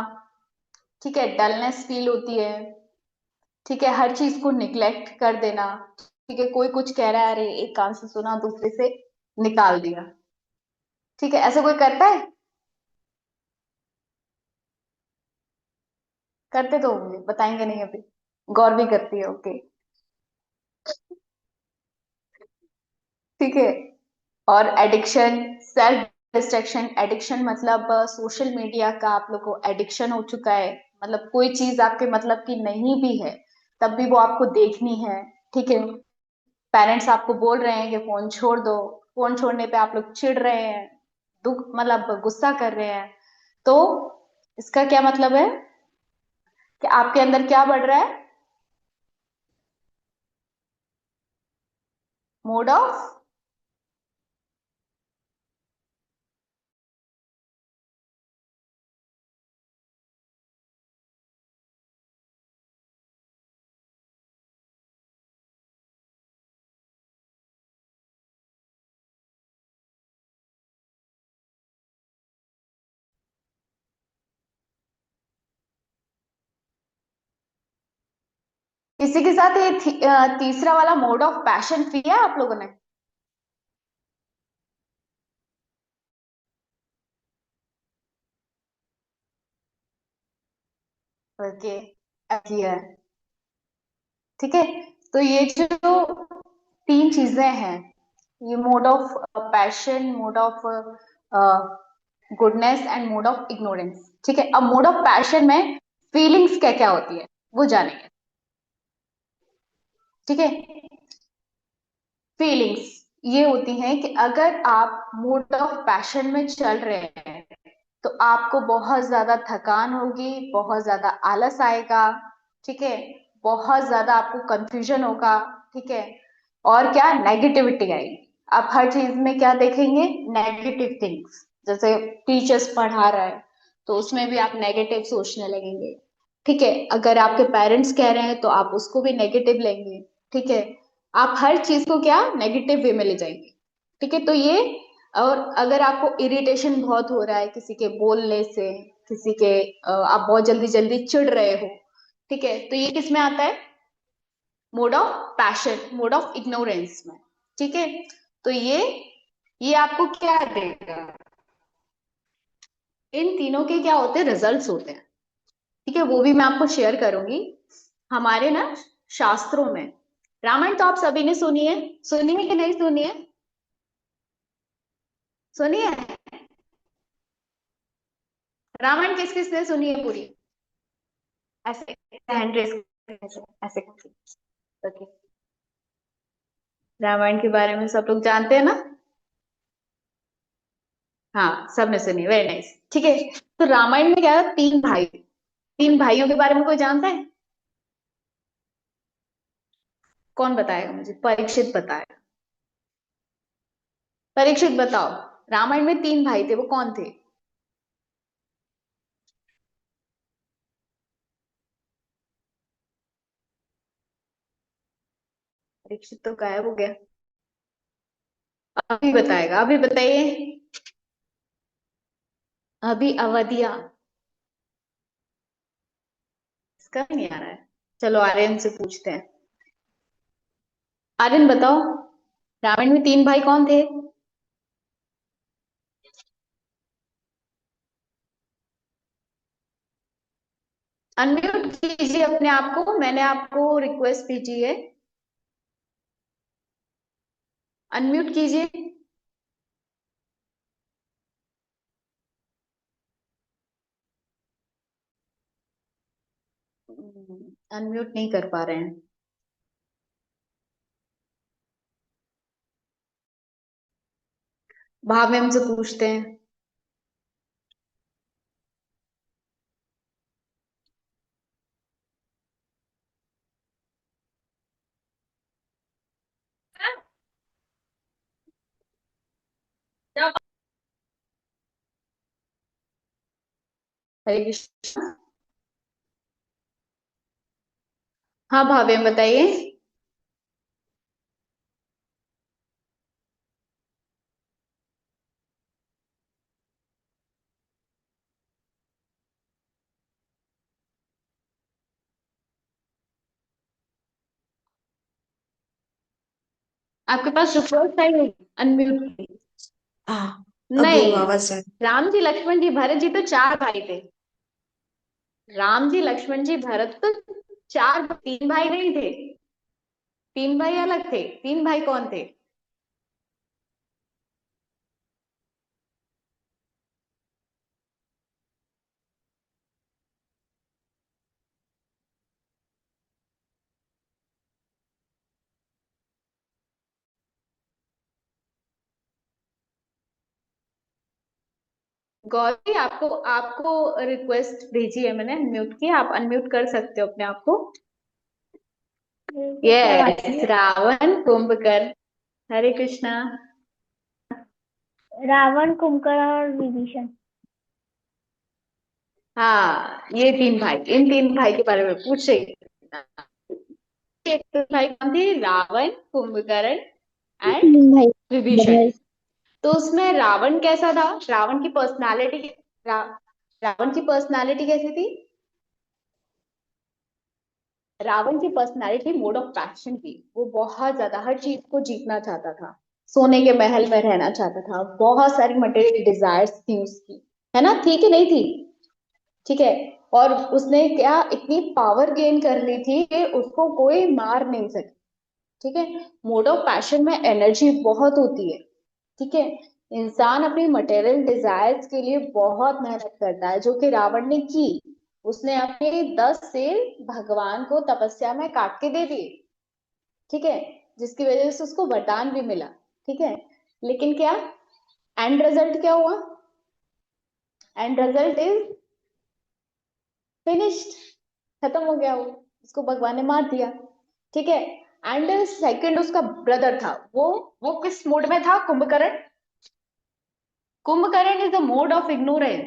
ठीक है, डलनेस फील होती है। ठीक है, हर चीज को निग्लेक्ट कर देना। ठीक है, कोई कुछ कह रहा है, अरे एक कान से सुना दूसरे से निकाल दिया। ठीक है, ऐसा कोई करता है? करते तो होंगे, बताएंगे नहीं अभी। गौर भी करती है, ओके। ठीक है। और एडिक्शन, सेल्फ डिस्ट्रैक्शन। एडिक्शन मतलब सोशल मीडिया का आप लोग को एडिक्शन हो चुका है। मतलब कोई चीज आपके मतलब की नहीं भी है, तब भी वो आपको देखनी है। ठीक है। पेरेंट्स आपको बोल रहे हैं कि फोन छोड़ दो, फोन छोड़ने पे आप लोग चिढ़ रहे हैं, दुख मतलब गुस्सा कर रहे हैं। तो इसका क्या मतलब है कि आपके अंदर क्या बढ़ रहा है? Mode of. इसी के साथ ये तीसरा वाला मोड ऑफ पैशन किया आप लोगों ने? ओके, किया है। ठीक है। तो ये जो तीन चीजें हैं, ये mode of passion, mode of goodness and mode of ignorance. ठीक है, अब मोड ऑफ पैशन में फीलिंग्स क्या क्या होती है वो जानेंगे। ठीक है। फीलिंग्स ये होती हैं कि अगर आप मोड ऑफ पैशन में चल रहे हैं तो आपको बहुत ज्यादा थकान होगी, बहुत ज्यादा आलस आएगा। ठीक है। बहुत ज्यादा आपको कंफ्यूजन होगा। ठीक है। और क्या, नेगेटिविटी आएगी। आप हर चीज में क्या देखेंगे? Negative things. जैसे टीचर्स पढ़ा रहा है तो उसमें भी आप नेगेटिव सोचने लगेंगे। ठीक है, अगर आपके पेरेंट्स कह रहे हैं तो आप उसको भी नेगेटिव लेंगे। ठीक है। आप हर चीज को क्या, नेगेटिव वे में ले जाएंगे। ठीक है, तो ये। और अगर आपको इरिटेशन बहुत हो रहा है किसी के बोलने से, किसी के आप बहुत जल्दी जल्दी चिढ़ रहे हो, ठीक है, तो ये किस में आता है? Mode of passion, mode of ignorance में। ठीक है। तो ये आपको क्या देगा? इन तीनों के क्या होते हैं, रिजल्ट्स होते हैं। ठीक है, वो भी मैं आपको शेयर करूंगी। हमारे ना शास्त्रों में, रामायण तो आप सभी ने सुनी है कि नहीं सुनी है? सुनी है? रामायण किस किस ने सुनी है पूरी? ऐसे हैंड रेस, ऐसे करके। ओके, रामायण के बारे में सब लोग जानते हैं ना? हाँ, सबने सुनी, वेरी नाइस। ठीक है, तो रामायण में क्या था, तीन भाई थे। तीन भाइयों के बारे में कोई जानता है? कौन बताएगा मुझे? परीक्षित बताएगा। परीक्षित बताओ, रामायण में तीन भाई थे, वो कौन थे? परीक्षित तो गायब हो गया। अभी बताएगा, अभी बताइए। अभी अवधिया। इसका भी नहीं आ रहा है। चलो आर्यन से पूछते हैं। आर्यन बताओ, रामायण में तीन भाई कौन थे? अनम्यूट कीजिए अपने आप को, मैंने आपको रिक्वेस्ट भेजी है। अनम्यूट कीजिए। अनम्यूट नहीं कर पा रहे हैं। भाव हमसे पूछते हैं। हरे कृष्ण। हाँ भाव्यम बताइए। आपके पास रिक्वेस्ट आई है अनम्यूट की?
हाँ, अब
नहीं,
आवाज आ
राम जी लक्ष्मण जी भरत जी तो चार भाई थे। राम जी लक्ष्मण जी भरत तो चार, तीन भाई नहीं थे। तीन भाई अलग थे। तीन भाई कौन थे? गौरी, आपको आपको रिक्वेस्ट भेजी है मैंने अनम्यूट की, आप अनम्यूट कर सकते हो अपने आप को। यस, रावण कुंभकर्ण। हरे कृष्णा।
रावण, कुंभकर्ण और विभीषण।
हाँ, ये तीन भाई, इन तीन भाई के बारे में पूछ रही थी। ये तीन भाई कौन थे? रावण, कुंभकर्ण एंड
भाई
विभीषण। तो उसमें रावण कैसा था? रावण की पर्सनालिटी, रावण की पर्सनालिटी कैसी थी? रावण की पर्सनालिटी मोड ऑफ पैशन थी। वो बहुत ज्यादा हर चीज को जीतना चाहता था। सोने के महल में रहना चाहता था। बहुत सारी मटेरियल डिजायर्स थी उसकी, है ना? थी कि नहीं थी? ठीक है। और उसने क्या, इतनी पावर गेन कर ली थी कि उसको कोई मार नहीं सके। ठीक है। मोड ऑफ पैशन में एनर्जी बहुत होती है। ठीक है। इंसान अपनी मटेरियल डिजायर्स के लिए बहुत मेहनत करता है, जो कि रावण ने की। उसने अपने 10 सेल भगवान को तपस्या में काट के दे दिए। ठीक है। जिसकी वजह से उसको वरदान भी मिला। ठीक है। लेकिन क्या एंड रिजल्ट क्या हुआ? And result is finished. खत्म हो गया वो। उसको भगवान ने मार दिया। ठीक है। एंड सेकंड उसका ब्रदर था, वो किस मूड में था? Kumbhakarna. Kumbhakarna is the mode of ignorance.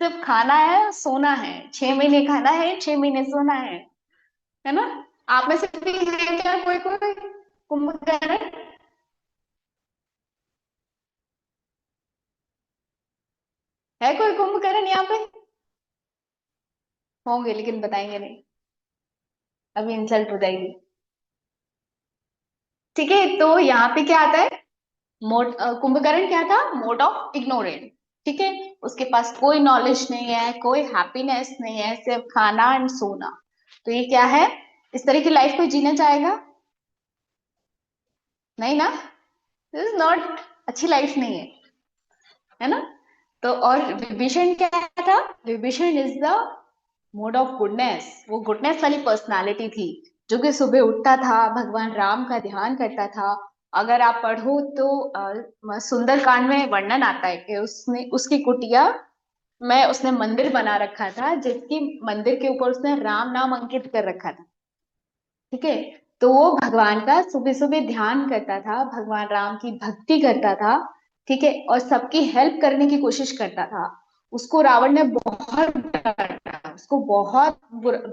सिर्फ खाना है, सोना है, 6 महीने खाना है, 6 महीने सोना है ना? आप में से भी है क्या कोई कोई कुंभकर्ण? है कोई कुंभकर्ण यहाँ पे? होंगे लेकिन बताएंगे नहीं, अभी इंसल्ट हो जाएगी। ठीक है, तो यहाँ पे क्या आता है? कुंभकर्ण क्या था? Mode of ignorance. ठीक है। उसके पास कोई नॉलेज नहीं है, कोई हैप्पीनेस नहीं है, सिर्फ खाना एंड सोना। तो ये क्या है? इस तरह की लाइफ कोई जीना चाहेगा? नहीं ना? दिस इज नॉट अच्छी लाइफ नहीं है ना? तो और विभीषण क्या था? Vibhishan is the mode of goodness. वो गुडनेस वाली पर्सनालिटी थी। जो कि सुबह उठता था, भगवान राम का ध्यान करता था। अगर आप पढ़ो तो सुंदरकांड में वर्णन आता है कि उसने उसकी कुटिया में उसने मंदिर बना रखा था, जिसकी मंदिर के ऊपर उसने राम नाम अंकित कर रखा था। ठीक है, तो वो भगवान का सुबह सुबह ध्यान करता था, भगवान राम की भक्ति करता था। ठीक है, और सबकी हेल्प करने की कोशिश करता था। उसको रावण ने बहुत डांटा, उसको बहुत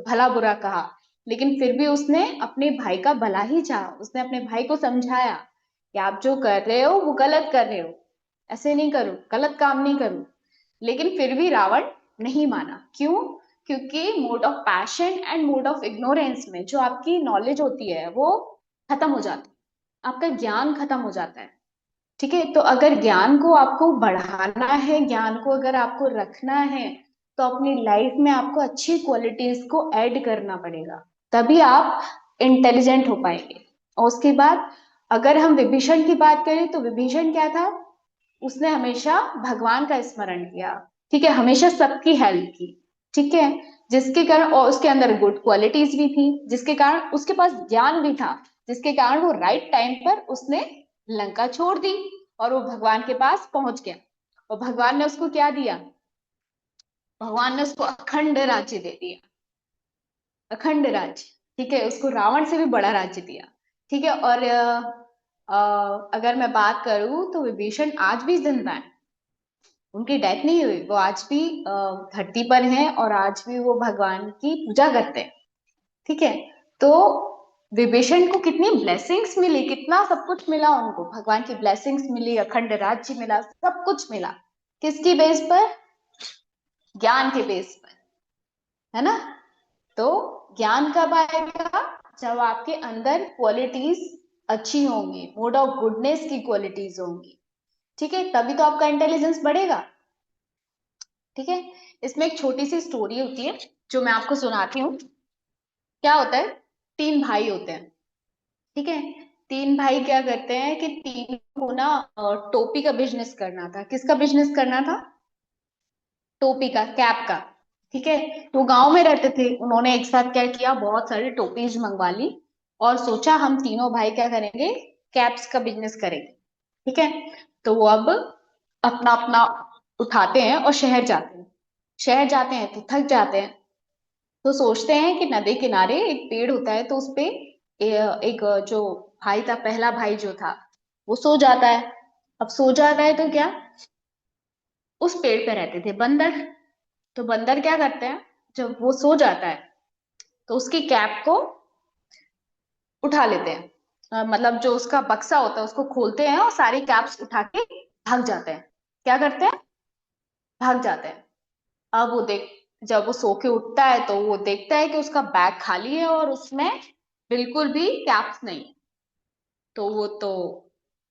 भला बुरा कहा, लेकिन फिर भी उसने अपने भाई का भला ही चाहा। उसने अपने भाई को समझाया कि आप जो कर रहे हो वो गलत कर रहे हो, ऐसे नहीं करो, गलत काम नहीं करो। लेकिन फिर भी रावण नहीं माना। क्यों? क्योंकि mode of passion and mode of ignorance में जो आपकी नॉलेज होती है वो खत्म हो जाती है, आपका ज्ञान खत्म हो जाता है। ठीक है, तो अगर ज्ञान को आपको बढ़ाना है, ज्ञान को अगर आपको रखना है, तो अपनी लाइफ में आपको अच्छी क्वालिटीज को ऐड करना पड़ेगा, तभी आप इंटेलिजेंट हो पाएंगे। और उसके बाद अगर हम विभीषण की बात करें तो विभीषण क्या था? उसने हमेशा भगवान का स्मरण किया। ठीक है, हमेशा सबकी हेल्प की। ठीक है, जिसके कारण, और उसके अंदर गुड क्वालिटीज भी थी, जिसके कारण उसके पास ज्ञान भी था, जिसके कारण वो राइट टाइम पर उसने लंका छोड़ दी और वो भगवान के पास पहुंच गया। और भगवान ने उसको क्या दिया? भगवान ने उसको अखंड राज्य दे दिया, अखंड राज्य। ठीक है, उसको रावण से भी बड़ा राज्य दिया। ठीक है, और अगर मैं बात करूं तो विभीषण आज भी जिंदा है, उनकी डेथ नहीं हुई, वो आज भी धरती पर हैं और आज भी वो भगवान की पूजा करते हैं। ठीक है, तो विभीषण को कितनी ब्लेसिंग्स मिली, कितना सब कुछ मिला उनको, भगवान की ब्लेसिंग्स मिली, अखंड राज्य मिला, सब कुछ मिला। किसकी बेस पर? ज्ञान के बेस पर, है ना? तो ज्ञान कब आएगा? जब आपके अंदर क्वालिटीज अच्छी होंगी, मोड ऑफ गुडनेस की क्वालिटीज होंगी। ठीक है, तभी तो आपका इंटेलिजेंस बढ़ेगा। ठीक है, इसमें एक छोटी सी स्टोरी होती है जो मैं आपको सुनाती हूँ। क्या होता है? तीन भाई होते हैं। ठीक है, तीन भाई क्या करते हैं कि तीन को ना टोपी का बिजनेस करना था। किसका बिजनेस करना था? टोपी का, कैप का। ठीक है, तो गांव में रहते थे, उन्होंने एक साथ क्या किया, बहुत सारी टोपीज मंगवा ली और सोचा हम तीनों भाई क्या करेंगे, कैप्स का बिजनेस करेंगे। ठीक है, तो वो अब अपना अपना उठाते हैं और शहर जाते हैं। शहर जाते हैं तो थक जाते हैं, तो सोचते हैं कि नदी किनारे एक पेड़ होता है, तो उस पे एक जो भाई था, पहला भाई जो था, वो सो जाता है। अब सो जाता है तो क्या, उस पेड़ पे रहते थे बंदर। तो बंदर क्या करते हैं, जब वो सो जाता है तो उसकी कैप को उठा लेते हैं। मतलब जो उसका बक्सा होता है उसको खोलते हैं और सारी कैप्स उठा के भाग जाते हैं। क्या करते हैं? भाग जाते हैं। अब वो देख, जब वो सो के उठता है तो वो देखता है कि उसका बैग खाली है और उसमें बिल्कुल भी कैप्स नहीं। तो वो तो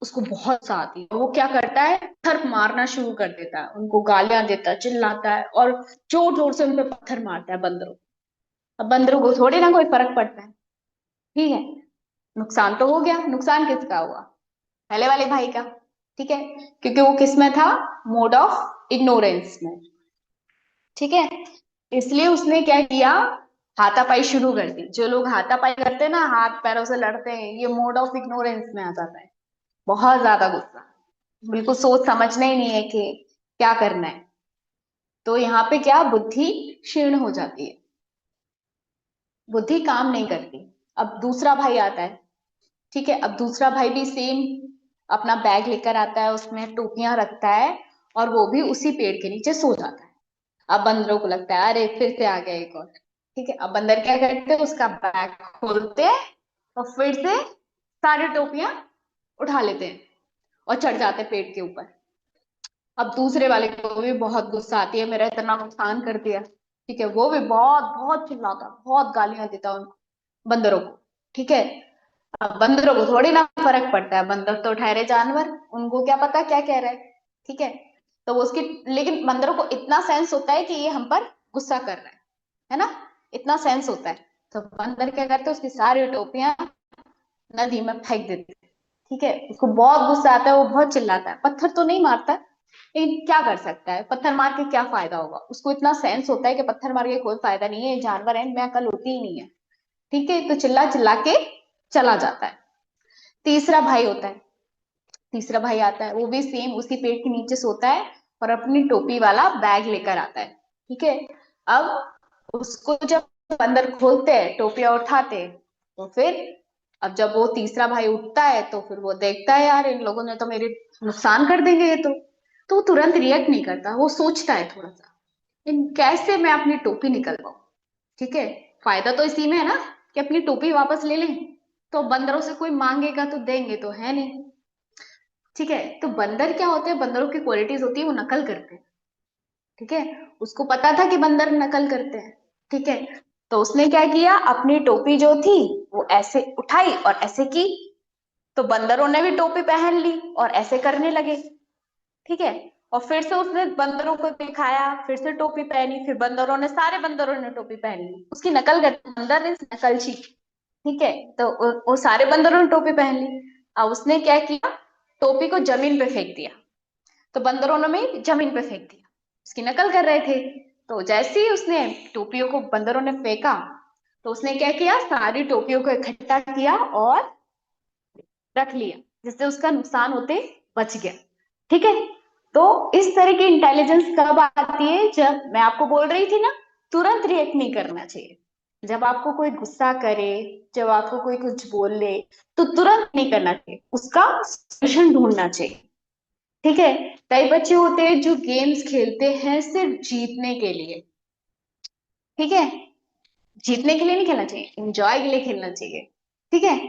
उसको बहुत गुस्सा आती है, वो क्या करता है, पत्थर मारना शुरू कर देता है, उनको गालियां देता है, चिल्लाता है और जोर जोर से उन पे पत्थर मारता है बंदरों। अब बंदरों को थोड़ी ना कोई फर्क पड़ता है। ठीक है, नुकसान तो हो गया। नुकसान किसका हुआ? पहले वाले भाई का। ठीक है, क्योंकि वो किस में था? मोड ऑफ इग्नोरेंस में। ठीक है, इसलिए उसने क्या किया, हाथापाई शुरू कर दी। जो लोग हाथापाई करते हैं ना, हाथ पैरों से लड़ते हैं, ये मोड ऑफ इग्नोरेंस में आ जाता है। बहुत ज्यादा गुस्सा, बिल्कुल सोच समझना ही नहीं है कि क्या करना है। तो यहाँ पे क्या, बुद्धि क्षीण हो जाती है, बुद्धि काम नहीं करती। अब दूसरा भाई आता है। ठीक है, अब दूसरा भाई भी सेम अपना बैग लेकर आता है, उसमें टोपियां रखता है और वो भी उसी पेड़ के नीचे सो जाता है। अब बंदरों को लगता है अरे फिर से आ गया एक और। ठीक है, अब बंदर क्या करते हैं, उसका बैग खोलते हैं और फिर से सारी टोपियां उठा लेते हैं और चढ़ जाते हैं पेड़ के ऊपर। अब दूसरे वाले को भी बहुत गुस्सा आती है, मेरा इतना नुकसान कर दिया। ठीक है, वो भी बहुत बहुत चिल्लाता, बहुत गालियां देता उनको, बंदरों को। ठीक है, अब बंदरों को थोड़ी ना फर्क पड़ता है, बंदर तो ठहरे जानवर, उनको क्या पता क्या कह रहा है। ठीक है, तो वो उसकी, लेकिन बंदरों को इतना सेंस होता है कि ये हम पर गुस्सा कर रहा है ना, इतना सेंस होता है। तो बंदर क्या करते हैं, उसकी सारी टोपियां नदी में फेंक देते हैं। ठीक है, उसको बहुत गुस्सा आता है, वो बहुत चिल्लाता है, पत्थर तो नहीं मारता, लेकिन क्या कर सकता है, पत्थर मार के क्या फायदा होगा, उसको इतना सेंस होता है कि पत्थर मार के कोई फायदा नहीं है, ये जानवर है, इनमें अकल होती ही नहीं है। ठीक है, तो चिल्ला चिल्ला के चला जाता है। तीसरा भाई होता है, तीसरा भाई आता है, वो भी सेम उसी पेड़ के नीचे सोता है और अपनी टोपी वाला बैग लेकर आता है। ठीक है, अब उसको जब बंदर खोलते हैं, टोपियां उठाते हैं, तो फिर अब जब वो तीसरा भाई उठता है तो फिर वो देखता है यार इन लोगों ने तो मेरे नुकसान कर देंगे ये तो वो तुरंत रिएक्ट नहीं करता, वो सोचता है थोड़ा सा इन कैसे मैं अपनी टोपी निकलवाऊं। ठीक है, फायदा तो इसी में है ना कि अपनी टोपी वापस ले लें, तो बंदरों से कोई मांगेगा तो देंगे तो है नहीं। ठीक है, तो बंदर क्या होते हैं, बंदरों की क्वालिटीज होती है वो नकल करते हैं। ठीक है, उसको पता था कि बंदर नकल करते हैं। ठीक है, तो उसने क्या किया, अपनी टोपी जो थी वो ऐसे उठाई और ऐसे की, तो बंदरों ने भी टोपी पहन ली और ऐसे करने लगे। ठीक है, और फिर से उसने बंदरों को दिखाया, फिर से टोपी पहनी, फिर बंदरों ने, सारे बंदरों ने टोपी पहन ली, उसकी नकल कर, बंदर इज नकलची। ठीक है, तो वो सारे बंदरों ने टोपी पहन ली। अब उसने क्या किया, टोपी को जमीन पे फेंक दिया, तो बंदरों ने भी जमीन पे फेंक दिया, उसकी नकल कर रहे थे। तो जैसे ही उसने टोपियों को बंदरों ने फेंका, तो उसने क्या किया, सारी टोपियों को इकट्ठा किया और रख लिया, जिससे उसका नुकसान होते बच गया। ठीक है, तो इस तरह की इंटेलिजेंस कब आती है, जब मैं आपको बोल रही थी ना, तुरंत रिएक्ट नहीं करना चाहिए। जब आपको कोई गुस्सा करे, जब आपको कोई कुछ बोल ले, तो तुरंत नहीं करना चाहिए, उसका सोल्यूशन ढूंढना चाहिए। ठीक है, कई बच्चे होते हैं जो गेम्स खेलते हैं सिर्फ जीतने के लिए। ठीक है, जीतने के लिए नहीं खेलना चाहिए, एंजॉय के लिए खेलना चाहिए। ठीक है,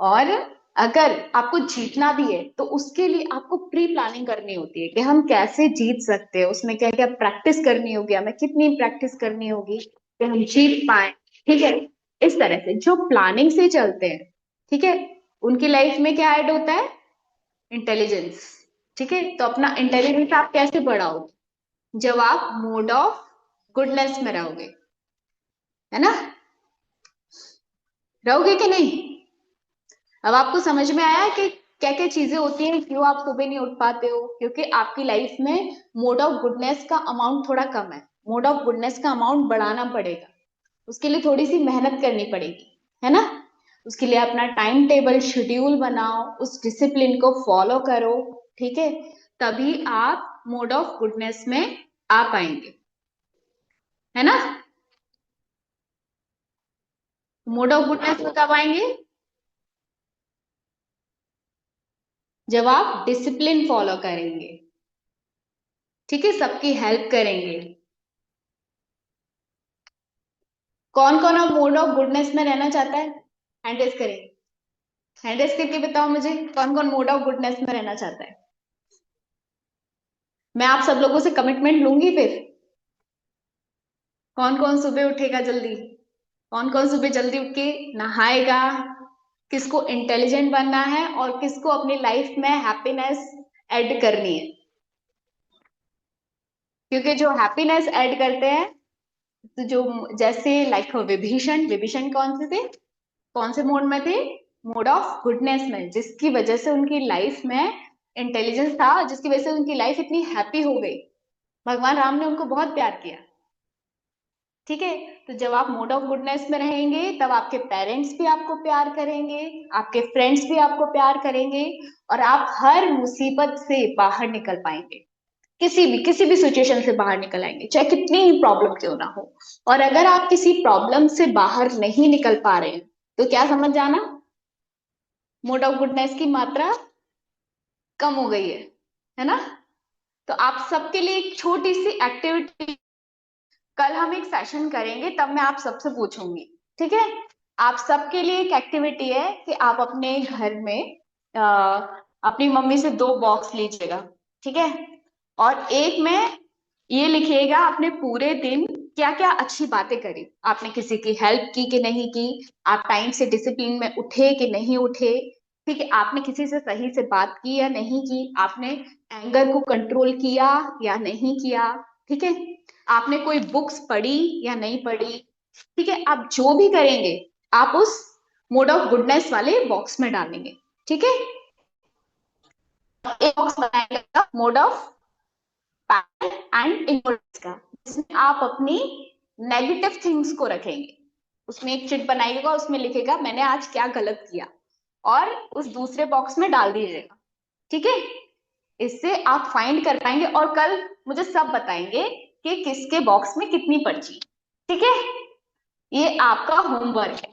और अगर आपको जीतना भी है तो उसके लिए आपको प्री प्लानिंग करनी होती है कि हम कैसे जीत सकते हैं, उसमें क्या क्या प्रैक्टिस करनी होगी, हमें कितनी प्रैक्टिस करनी होगी कि हम जीत पाए। ठीक है, इस तरह से जो प्लानिंग से चलते हैं, ठीक है, उनकी लाइफ में क्या ऐड होता है, इंटेलिजेंस। ठीक है, तो अपना इंटेलिजेंस आप कैसे बढ़ाओगे, जब आप मोड ऑफ गुडनेस में रहोगे, है ना, रहोगे कि नहीं। अब आपको समझ में आया कि क्या क्या चीजें होती हैं, क्यों आप सुबह नहीं उठ पाते हो, क्योंकि आपकी लाइफ में मोड ऑफ गुडनेस का अमाउंट थोड़ा कम है, मोड ऑफ गुडनेस का अमाउंट बढ़ाना पड़ेगा, उसके लिए थोड़ी सी मेहनत करनी पड़ेगी, है ना। उसके लिए अपना टाइम टेबल शेड्यूल बनाओ, उस डिसिप्लिन को फॉलो करो। ठीक है, तभी आप मोड ऑफ गुडनेस में आ पाएंगे, है ना। मोड ऑफ गुडनेस में कब आएंगे, जब आप डिसिप्लिन फॉलो करेंगे। ठीक है, सबकी हेल्प करेंगे। कौन कौन अब मोड ऑफ गुडनेस में रहना चाहता है, हैंड रेस करें, हैंड रेस करके बताओ मुझे कौन कौन मोड ऑफ गुडनेस में रहना चाहता है। मैं आप सब लोगों से कमिटमेंट लूंगी फिर, कौन कौन सुबह उठेगा जल्दी, कौन कौन सुबह जल्दी उठ के नहाएगा, किसको इंटेलिजेंट बनना है और किसको अपनी लाइफ में हैप्पीनेस ऐड करनी है। क्योंकि जो हैप्पीनेस ऐड करते हैं, तो जो जैसे लाइक विभीषण, विभीषण कौन से थे, कौन से मोड में थे, मोड ऑफ गुडनेस में, जिसकी वजह से उनकी लाइफ में इंटेलिजेंस था, जिसकी वजह से उनकी लाइफ इतनी हैप्पी हो गई, भगवान राम ने उनको बहुत प्यार किया। ठीक है, तो जब आप मोड ऑफ गुडनेस में रहेंगे तब आपके पेरेंट्स भी आपको प्यार करेंगे, आपके फ्रेंड्स भी आपको प्यार करेंगे, और आप हर मुसीबत से बाहर निकल पाएंगे, किसी भी सिचुएशन से बाहर निकल आएंगे, चाहे कितनी ही प्रॉब्लम क्यों ना हो। और अगर आप किसी प्रॉब्लम से बाहर नहीं निकल पा रहे हैं, तो क्या समझ जाना, मोड ऑफ गुडनेस की मात्रा कम हो गई है ना। तो आप सबके लिए एक छोटी सी एक्टिविटी, कल हम एक सेशन करेंगे तब मैं आप सबसे पूछूंगी। ठीक है, आप सबके लिए एक एक्टिविटी है कि आप अपने घर में अपनी मम्मी से 2 बॉक्स लीजिएगा। ठीक है, और एक में ये लिखिएगा आपने पूरे दिन क्या क्या अच्छी बातें करी, आपने किसी की हेल्प की कि नहीं की, आप टाइम से डिसिप्लिन में उठे कि नहीं उठे। ठीक है, आपने किसी से सही से बात की या नहीं की, आपने एंगर को कंट्रोल किया या नहीं किया। ठीक है, आपने कोई बुक्स पढ़ी या नहीं पढ़ी। ठीक है, आप जो भी करेंगे आप उस मोड ऑफ गुडनेस वाले बॉक्स में डालेंगे। ठीक है, एक बॉक्स बनाएगा मोड ऑफ एंड इग्नोरेंस का, जिसमें आप अपनी नेगेटिव थिंग्स को रखेंगे। उसमें एक चिट बनाइएगा, उसमें लिखेगा मैंने आज क्या गलत किया, और उस दूसरे बॉक्स में डाल दीजिएगा। ठीक है, इससे आप फाइंड कर पाएंगे और कल मुझे सब बताएंगे कि किसके बॉक्स में कितनी पर्ची। ठीक है, ये आपका होमवर्क है।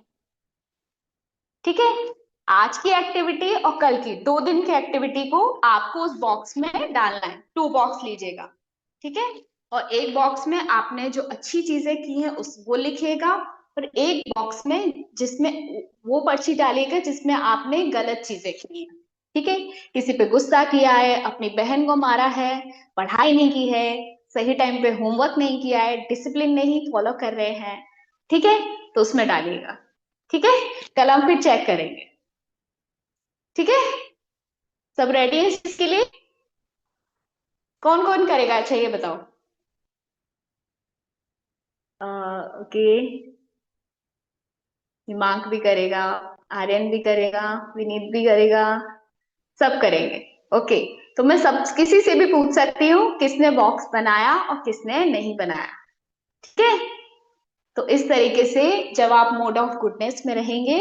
ठीक है, आज की एक्टिविटी और कल की 2 दिन की एक्टिविटी को आपको उस बॉक्स में डालना है। 2 बॉक्स लीजिएगा। ठीक है, और एक बॉक्स में आपने जो अच्छी चीजें की हैं उस वो लिखिएगा, और एक बॉक्स में जिसमें वो पर्ची डालिएगा जिसमें आपने गलत चीजें की हैं। ठीक है, किसी पे गुस्सा किया है, अपनी बहन को मारा है, पढ़ाई नहीं की है, सही टाइम पे होमवर्क नहीं किया है, डिसिप्लिन नहीं फॉलो कर रहे हैं, ठीक है, तो उसमें डालिएगा। ठीक है, कल हम फिर चेक करेंगे। ठीक है, सब रेडी है इसके लिए? कौन कौन करेगा, अच्छा ये बताओ। ओके, हिमांक भी करेगा, आर्यन भी करेगा, विनीत भी करेगा, सब करेंगे। ओके, तो मैं सब किसी से भी पूछ सकती हूँ किसने बॉक्स बनाया और किसने नहीं बनाया। ठीक है, तो इस तरीके से जब आप मोड ऑफ गुडनेस में रहेंगे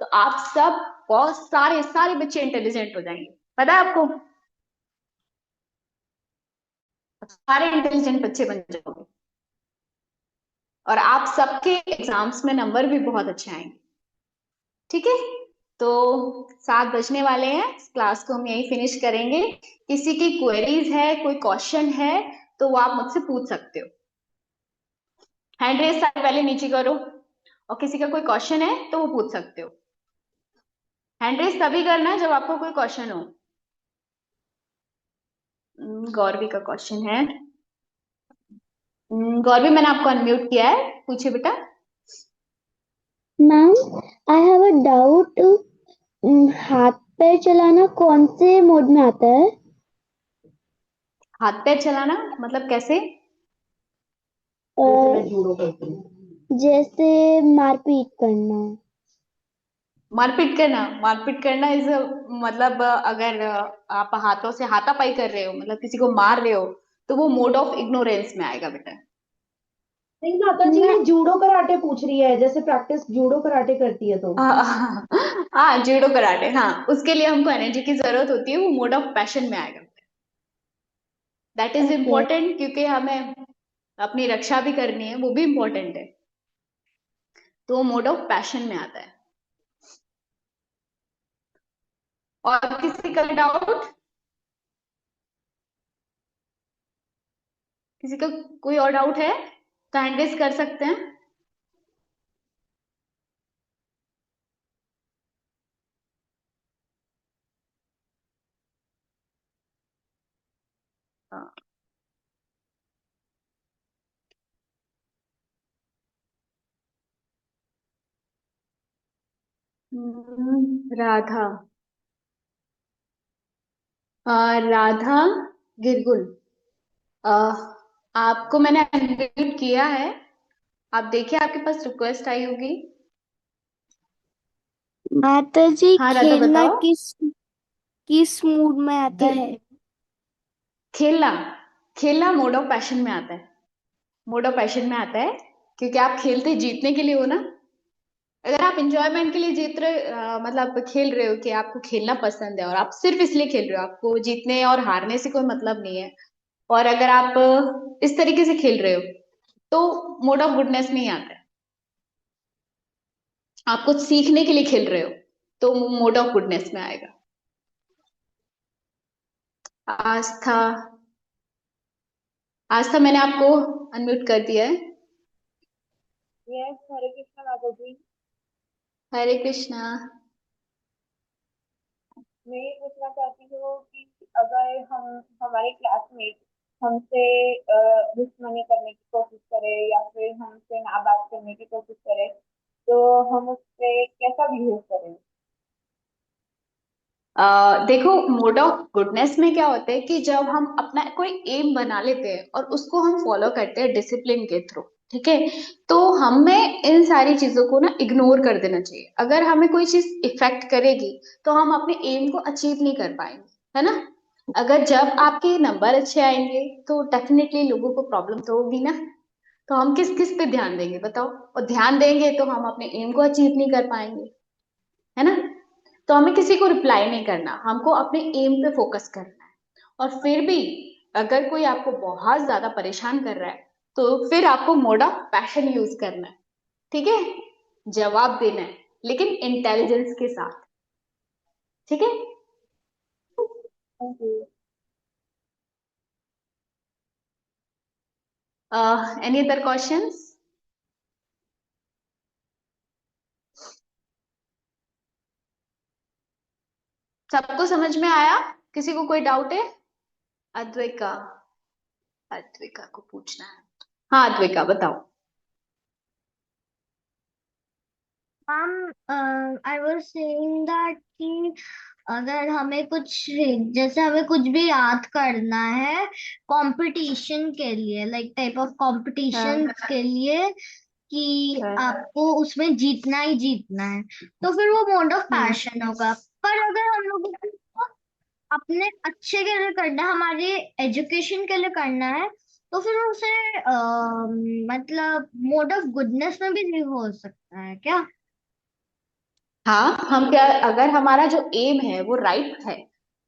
तो आप सब बहुत सारे सारे बच्चे इंटेलिजेंट हो जाएंगे। पता है आपको, सारे इंटेलिजेंट बच्चे बन जाओगे, और आप सबके एग्जाम्स में नंबर भी बहुत अच्छे आएंगे। ठीक है, तो 7 बजने वाले हैं, इस क्लास को हम यही फिनिश करेंगे। किसी की क्वेरीज है, कोई क्वेश्चन है, तो वो आप मुझसे पूछ सकते हो। हैंड रेस सारे पहले नीचे करो, और किसी का कोई क्वेश्चन है तो वो पूछ सकते हो। हैंड रेस तभी करना है जब आपको कोई क्वेश्चन हो। गौरवी का क्वेश्चन है। गौरवी, मैंने आपको अनम्यूट किया है, पूछिए बेटा।
Ma'am, I have a doubt. हाथ पैर चलाना कौन से मोड में आता है?
हाथ पैर चलाना मतलब कैसे?
अ, जैसे मारपीट करना।
मारपीट करना, मारपीट करना इज मतलब अगर आप हाथों से हाथापाई कर रहे हो, मतलब किसी को मार रहे हो, तो वो मोड ऑफ इग्नोरेंस में आएगा बेटा।
नहीं माता जी, ये जूडो कराटे पूछ रही है, जैसे प्रैक्टिस जूडो कराटे करती है तो।
हाँ, जूडो कराटे, हाँ, उसके लिए हमको एनर्जी की जरूरत होती है, वो मोड ऑफ पैशन में आएगा। That is
okay.
इम्पोर्टेंट, क्योंकि हमें अपनी रक्षा भी करनी है, वो भी इम्पोर्टेंट है, तो वो मोड ऑफ पैशन में आता है। और किसी का डाउट? किसी का कोई और डाउट है तो हैंड रेज कर सकते हैं। हाँ। राधा, राधा गिरगुल, अ, आपको मैंने अनम्यूट किया है, आप देखिए आपके पास रिक्वेस्ट आई होगी।
माता जी,
हाँ राधा
खेलना
बताओ।
किस मूड में आता है?
खेलना, खेलना मोड ऑफ पैशन में आता है, मोड ऑफ पैशन में आता है, क्योंकि आप खेलते जीतने के लिए हो ना। अगर आप इंजॉयमेंट के लिए जीत रहे मतलब खेल रहे हो कि आपको खेलना पसंद है और आप सिर्फ इसलिए खेल रहे हो, आपको जीतने और हारने से कोई मतलब नहीं है, और अगर आप इस तरीके से खेल रहे हो तो मोड ऑफ गुडनेस में ही आता है। आप कुछ सीखने के लिए खेल रहे हो तो मोड ऑफ गुडनेस में आएगा। आस्था, आस्था मैंने आपको अनम्यूट कर दिया है।
यस, हरे कृष्ण माता जी।
हरे कृष्णा।
मैं ये पूछना चाहती हूँ कि अगर हम हमारे क्लासमेट हमसे दुश्मनी करने की कोशिश करे या फिर हमसे ना बात करने की कोशिश करे, तो हम उससे कैसा बिहेव करें?
देखो, मोड ऑफ गुडनेस में क्या होता है कि जब हम अपना कोई एम बना लेते हैं और उसको हम फॉलो करते हैं डिसिप्लिन के थ्रू, ठीक है, तो हमें इन सारी चीजों को ना इग्नोर कर देना चाहिए। अगर हमें कोई चीज इफेक्ट करेगी तो हम अपने एम को अचीव नहीं कर पाएंगे, है ना। अगर जब आपके नंबर अच्छे आएंगे तो डेफिनेटली लोगों को प्रॉब्लम तो होगी ना, तो हम किस किस पे ध्यान देंगे बताओ? और ध्यान देंगे तो हम अपने एम को अचीव नहीं कर पाएंगे, है ना? तो हमें किसी को रिप्लाई नहीं करना, हमको अपने एम पे फोकस करना है। और फिर भी अगर कोई आपको बहुत ज्यादा परेशान कर रहा है तो फिर आपको मोड ऑफ पैशन यूज करना है, ठीक है? जवाब देना है लेकिन इंटेलिजेंस के साथ, ठीक है?
Thank you.
Any other questions? सबको समझ में आया? किसी को कोई डाउट है? अद्विका, अद्विका को पूछना है। हाँ अद्विका बताओ।
Ma'am I was saying that कि अगर हमें कुछ जैसे हमें कुछ भी याद करना है कंपटीशन के लिए, लाइक टाइप ऑफ कंपटीशन
हाँ,
के लिए, कि
हाँ,
आपको उसमें जीतना ही जीतना है, तो फिर वो मोड ऑफ पैशन होगा। पर अगर हम लोगों को अपने अच्छे के लिए करना है, हमारे एजुकेशन के लिए करना है, तो फिर उसे मतलब मोड ऑफ गुडनेस में भी हो सकता है क्या?
हाँ, हम क्या, अगर हमारा जो एम है वो राइट है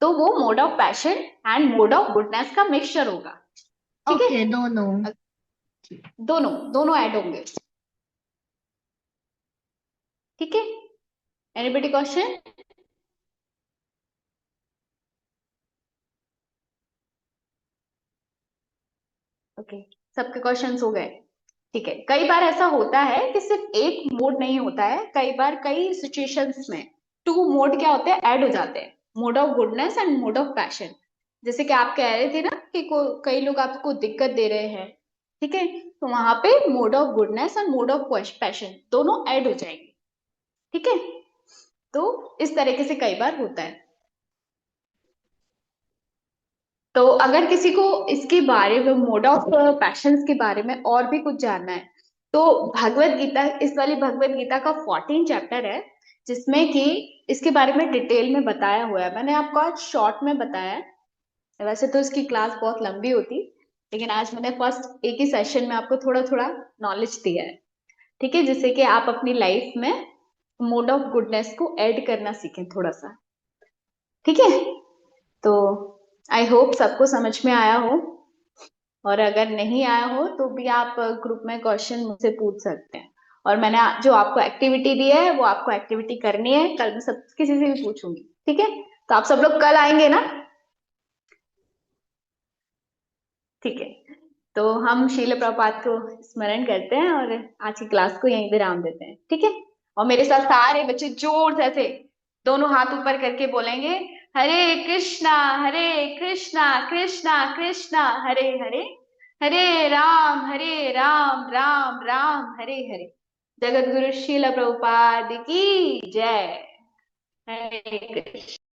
तो वो mode of passion and mode of goodness का मिक्सचर होगा, ठीक है?
ओके, दोनों।
दोनों दोनों ऐड होंगे, ठीक है? Anybody question? ओके, सबके क्वेश्चंस हो गए, ठीक है? कई बार ऐसा होता है कि सिर्फ एक मोड नहीं होता है, कई बार कई सिचुएशंस में टू मोड क्या होते हैं, ऐड हो जाते हैं, mode of goodness and mode of passion. जैसे कि आप कह रहे थे ना कि कई लोग आपको दिक्कत दे रहे हैं, ठीक है? तो वहां पे mode of goodness and mode of passion दोनों ऐड हो जाएंगे, ठीक है? तो इस तरीके से कई बार होता है। तो अगर किसी को इसके बारे में, मोड ऑफ पैशंस के बारे में और भी कुछ जानना है तो भगवत गीता, इस वाली भगवत गीता का 14 चैप्टर है जिसमें कि इसके बारे में डिटेल में बताया हुआ है। मैंने आपको आज शॉर्ट में बताया है, वैसे तो इसकी क्लास बहुत लंबी होती, लेकिन आज मैंने फर्स्ट एक ही सेशन में आपको थोड़ा थोड़ा नॉलेज दिया है, ठीक है? जिससे कि आप अपनी लाइफ में मोड ऑफ गुडनेस को ऐड करना सीखें थोड़ा सा, ठीक है? तो आई होप सबको समझ में आया हो, और अगर नहीं आया हो तो भी आप ग्रुप में क्वेश्चन मुझसे पूछ सकते हैं। और मैंने जो आपको एक्टिविटी दी है वो आपको एक्टिविटी करनी है, कल मैं सब किसी से भी पूछूंगी, ठीक है? तो आप सब लोग कल आएंगे ना? ठीक है, तो हम शील प्रपात को स्मरण करते हैं और आज की क्लास को यहीं विराम देते हैं, ठीक है? और मेरे साथ सारे बच्चे जोर से ऐसे दोनों हाथ ऊपर करके बोलेंगे, हरे कृष्णा कृष्णा कृष्णा हरे हरे, हरे राम राम राम हरे हरे। जगत गुरु शील प्रभुपाद की जय। हरे कृष्ण।